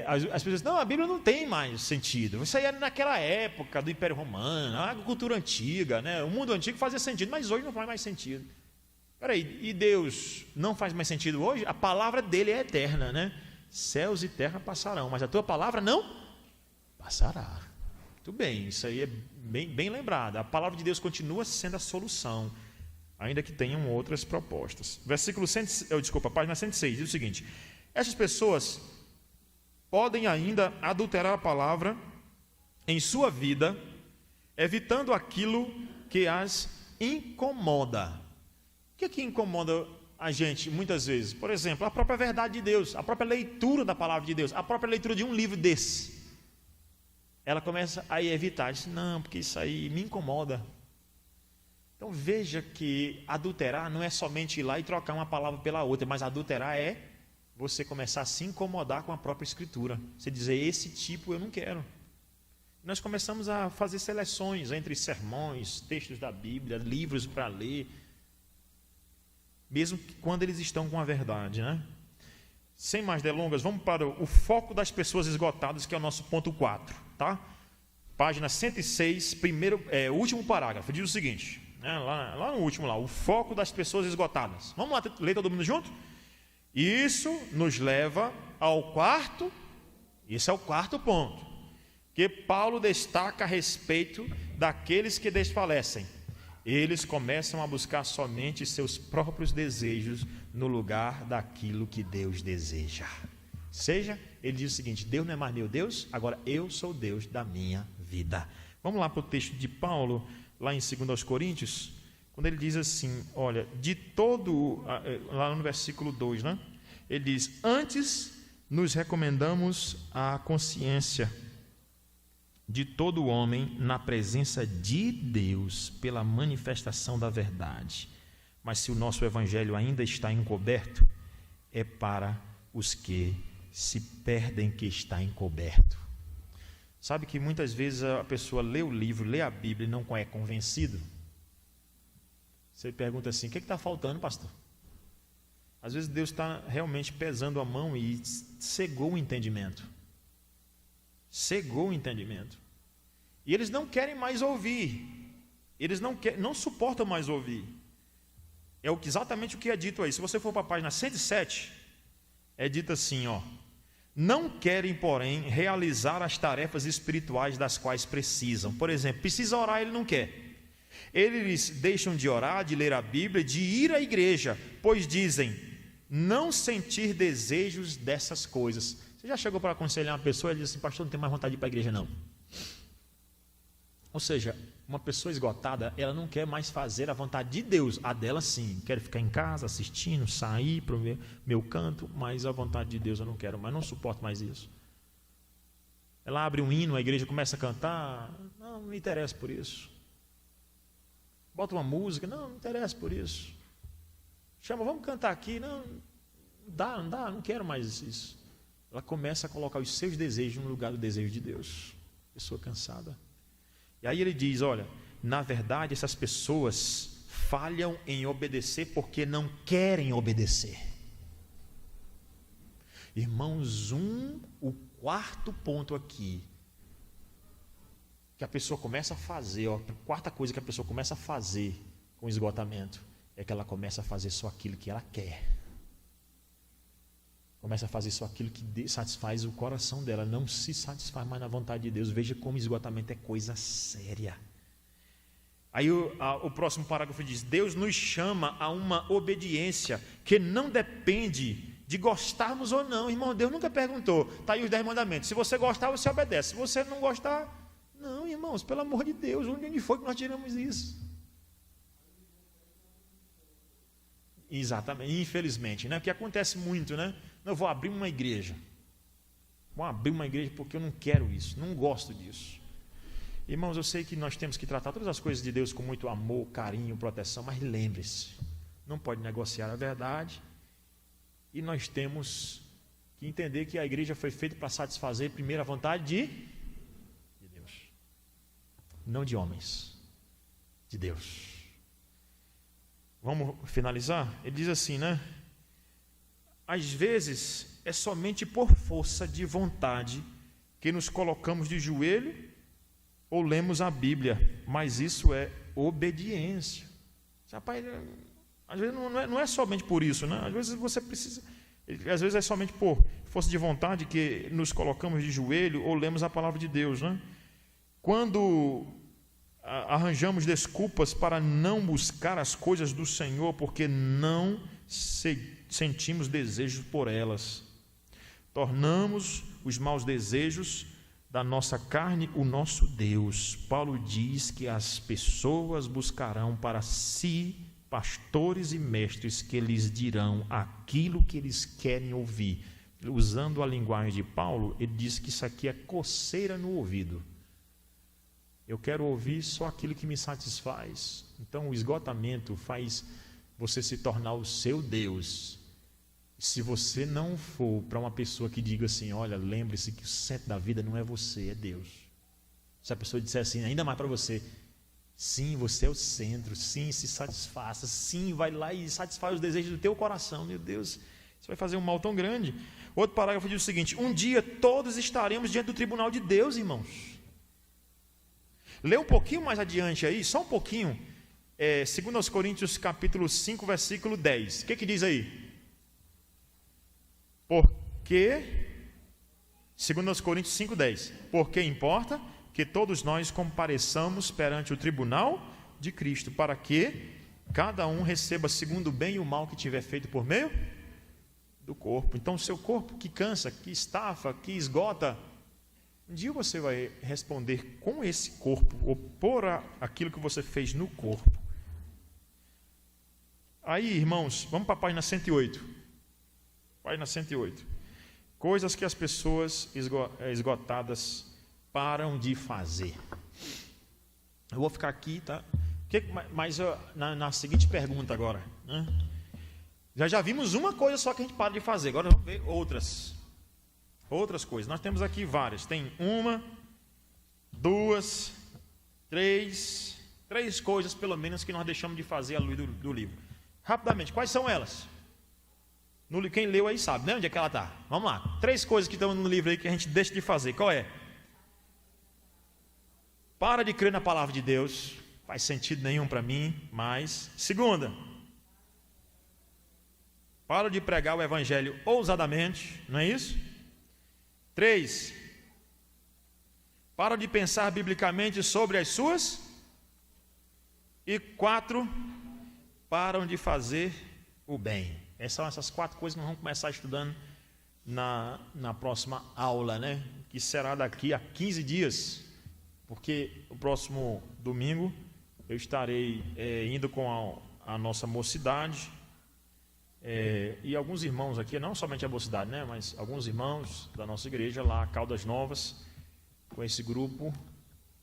As pessoas dizem, não, a Bíblia não tem mais sentido. Isso aí era naquela época do Império Romano, a agricultura antiga, né? O mundo antigo fazia sentido, mas hoje não faz mais sentido. Peraí, e Deus não faz mais sentido hoje? A palavra dele é eterna, né? Céus e terra passarão, mas a tua palavra não passará. Muito bem, isso aí é bem lembrado. A palavra de Deus continua sendo a solução, ainda que tenham outras propostas. Página 106, diz o seguinte, essas pessoas podem ainda adulterar a palavra em sua vida, evitando aquilo que as incomoda. O que incomoda a gente, muitas vezes, por exemplo, a própria verdade de Deus, a própria leitura da palavra de Deus, a própria leitura de um livro desse, ela começa a evitar, diz, não, porque isso aí me incomoda. Então veja que adulterar não é somente ir lá e trocar uma palavra pela outra, mas adulterar é você começar a se incomodar com a própria Escritura, você dizer, esse tipo eu não quero. Nós começamos a fazer seleções entre sermões, textos da Bíblia, livros para ler, mesmo quando eles estão com a verdade, né? Sem mais delongas, vamos para o foco das pessoas esgotadas, que é o nosso ponto 4, tá? Página 106, último parágrafo, diz o seguinte, né? lá no último, o foco das pessoas esgotadas. Vamos lá, ler todo mundo junto? Isso nos leva ao quarto, esse é o quarto ponto, que Paulo destaca a respeito daqueles que desfalecem. Eles começam a buscar somente seus próprios desejos no lugar daquilo que Deus deseja. Seja, ele diz o seguinte, Deus não é mais meu Deus, agora eu sou Deus da minha vida. Vamos lá para o texto de Paulo, lá em 2 Coríntios, quando ele diz assim, olha, lá no versículo 2, né? Ele diz, antes nos recomendamos a consciência de todo homem na presença de Deus pela manifestação da verdade. Mas se o nosso evangelho ainda está encoberto, é para os que se perdem que está encoberto. Sabe que muitas vezes a pessoa lê o livro, lê a Bíblia e não é convencido? Você pergunta assim, o que está faltando, pastor? Às vezes Deus está realmente pesando a mão e cegou o entendimento. Cegou o entendimento. E eles não querem mais ouvir. Eles não suportam mais ouvir. É exatamente o que é dito aí. Se você for para a página 107, é dito assim, ó. Não querem, porém, realizar as tarefas espirituais das quais precisam. Por exemplo, precisa orar, ele não quer. Eles deixam de orar, de ler a Bíblia, de ir à igreja, pois dizem, não sentir desejos dessas coisas. Você já chegou para aconselhar uma pessoa e diz assim, pastor, não tem mais vontade de ir para a igreja não. Ou seja, uma pessoa esgotada, ela não quer mais fazer a vontade de Deus, a dela sim, quero ficar em casa assistindo, sair para o meu canto, mas a vontade de Deus eu não quero mais, não suporto mais isso. Ela abre um hino, a igreja começa a cantar, não me interessa por isso. Bota uma música, não me interessa por isso. Chama, vamos cantar aqui, não dá, não quero mais isso. Ela começa a colocar os seus desejos no lugar do desejo de Deus. Pessoa cansada. E aí ele diz, olha, na verdade essas pessoas falham em obedecer porque não querem obedecer. Irmãos, o quarto ponto aqui, que a pessoa começa a fazer, a quarta coisa que a pessoa começa a fazer com esgotamento, é que ela começa a fazer só aquilo que ela quer. Começa a fazer só aquilo que satisfaz o coração dela, não se satisfaz mais na vontade de Deus. Veja como esgotamento é coisa séria. Aí o próximo parágrafo diz, Deus nos chama a uma obediência que não depende de gostarmos ou não. Irmão, Deus nunca perguntou, está aí os 10 mandamentos, se você gostar, você obedece, se você não gostar, não, irmãos, pelo amor de Deus, onde foi que nós tiramos isso? Exatamente, infelizmente, né? Porque acontece muito, né? Eu vou abrir uma igreja. Vou abrir uma igreja porque eu não quero isso, não gosto disso. Irmãos, eu sei que nós temos que tratar todas as coisas de Deus com muito amor, carinho, proteção, mas lembre-se, não pode negociar a verdade e nós temos que entender que a igreja foi feita para satisfazer primeiro a vontade de Deus, não de homens, de Deus. Vamos finalizar? Ele diz assim, né? Às vezes é somente por força de vontade que nos colocamos de joelho ou lemos a Bíblia, mas isso é obediência. Rapaz, às vezes não é somente por isso, né? Às vezes você precisa, às vezes é somente por força de vontade que nos colocamos de joelho ou lemos a palavra de Deus, né? Quando arranjamos desculpas para não buscar as coisas do Senhor porque não sentimos desejos por elas, tornamos os maus desejos da nossa carne o nosso Deus. Paulo diz que as pessoas buscarão para pastores e mestres que lhes dirão aquilo que eles querem ouvir. Usando a linguagem de Paulo, ele diz que isso aqui é coceira no ouvido. Eu quero ouvir só aquilo que me satisfaz. Então o esgotamento faz você se tornar o seu Deus. Se você não for para uma pessoa que diga assim, olha, lembre-se que o centro da vida não é você, é Deus. Se a pessoa disser assim, ainda mais para você, sim, você é o centro, sim, se satisfaça, sim, vai lá e satisfaz os desejos do teu coração, meu Deus, isso vai fazer um mal tão grande. Outro parágrafo diz o seguinte, um dia todos estaremos diante do tribunal de Deus, irmãos. Lê um pouquinho mais adiante aí, só um pouquinho, 2 Coríntios capítulo 5, versículo 10. O que diz aí? Porque, 2 Coríntios 5, 10. Porque importa que todos nós compareçamos perante o tribunal de Cristo, para que cada um receba segundo o bem e o mal que tiver feito por meio do corpo. Então, o seu corpo que cansa, que estafa, que esgota, um dia você vai responder com esse corpo, ou por aquilo que você fez no corpo. Aí, irmãos, vamos para a página 108. Página 108. Coisas que as pessoas esgotadas param de fazer. Eu vou ficar aqui, tá? Mas na seguinte pergunta agora, né? Já vimos uma coisa só que a gente para de fazer. Agora vamos ver outras coisas. Nós temos aqui várias. Tem 1, 2, 3 coisas pelo menos que nós deixamos de fazer à luz do livro. Rapidamente, quais são elas? Quem leu aí sabe, né? Onde é que ela está? Vamos lá. 3 coisas que estão no livro aí que a gente deixa de fazer. Qual é? Para de crer na palavra de Deus. Faz sentido nenhum para mim, mas... 2, para de pregar o evangelho ousadamente, não é isso? 3, para de pensar biblicamente sobre as suas. E 4, param de fazer o bem. São essas 4 coisas que nós vamos começar estudando na próxima aula, né? Que será daqui a 15 dias, porque o próximo domingo eu estarei indo com a nossa mocidade, e alguns irmãos aqui, não somente a mocidade, né? Mas alguns irmãos da nossa igreja lá, Caldas Novas, com esse grupo,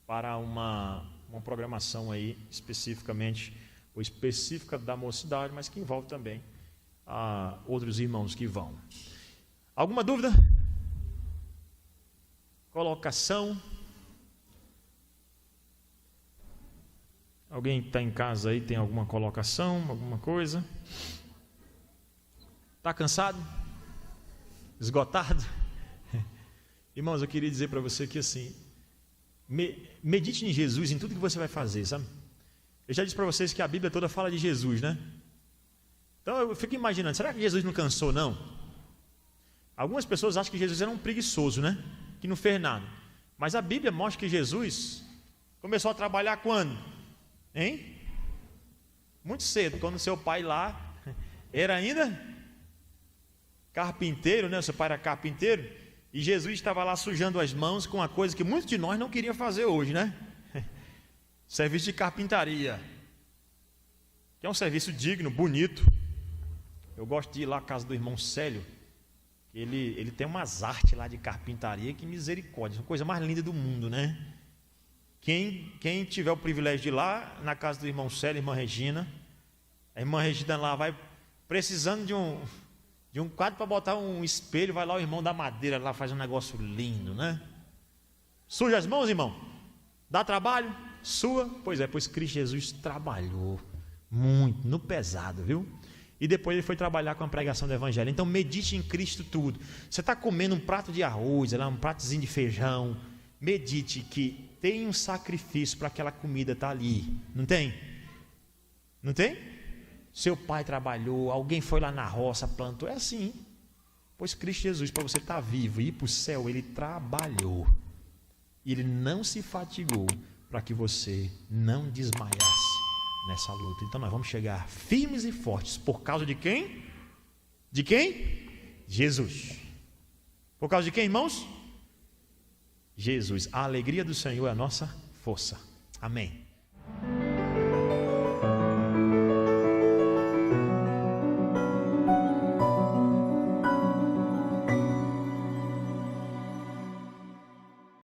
para uma programação aí especificamente, ou específica da mocidade, mas que envolve também a outros irmãos que vão. Alguma dúvida? Colocação? Alguém está em casa aí, tem alguma colocação, alguma coisa? Está cansado? Esgotado? Irmãos, eu queria dizer para você que assim, medite em Jesus em tudo que você vai fazer, sabe? Eu já disse para vocês que a Bíblia toda fala de Jesus, né? Então eu fico imaginando, será que Jesus não cansou, não? Algumas pessoas acham que Jesus era um preguiçoso, né? Que não fez nada. Mas a Bíblia mostra que Jesus começou a trabalhar quando? Hein? Muito cedo, quando seu pai lá era ainda carpinteiro, né? Seu pai era carpinteiro, e Jesus estava lá sujando as mãos com uma coisa que muitos de nós não queriam fazer hoje, né? Serviço de carpintaria, que é um serviço digno, bonito. Eu gosto de ir lá à casa do irmão Célio. Ele tem umas artes lá de carpintaria, que misericórdia, é a coisa mais linda do mundo, né? Quem tiver o privilégio de ir lá na casa do irmão Célio, irmã Regina, a irmã Regina lá vai precisando de um quadro para botar um espelho, vai lá o irmão da madeira lá, faz um negócio lindo, né? Suja as mãos, irmão? Dá trabalho? Sua? Pois é, pois Cristo Jesus trabalhou muito, no pesado, viu? E depois ele foi trabalhar com a pregação do evangelho. Então medite em Cristo tudo. Você está comendo um prato de arroz, um pratozinho de feijão, medite que tem um sacrifício para aquela comida estar ali. Não tem? Não tem? Seu pai trabalhou, alguém foi lá na roça, plantou. É assim. Pois Cristo Jesus, para você estar vivo e ir para o céu, ele trabalhou. E ele não se fatigou para que você não desmaiasse nessa luta. Então nós vamos chegar firmes e fortes. Por causa de quem? De quem? Jesus. Por causa de quem, irmãos? Jesus. A alegria do Senhor é a nossa força. Amém.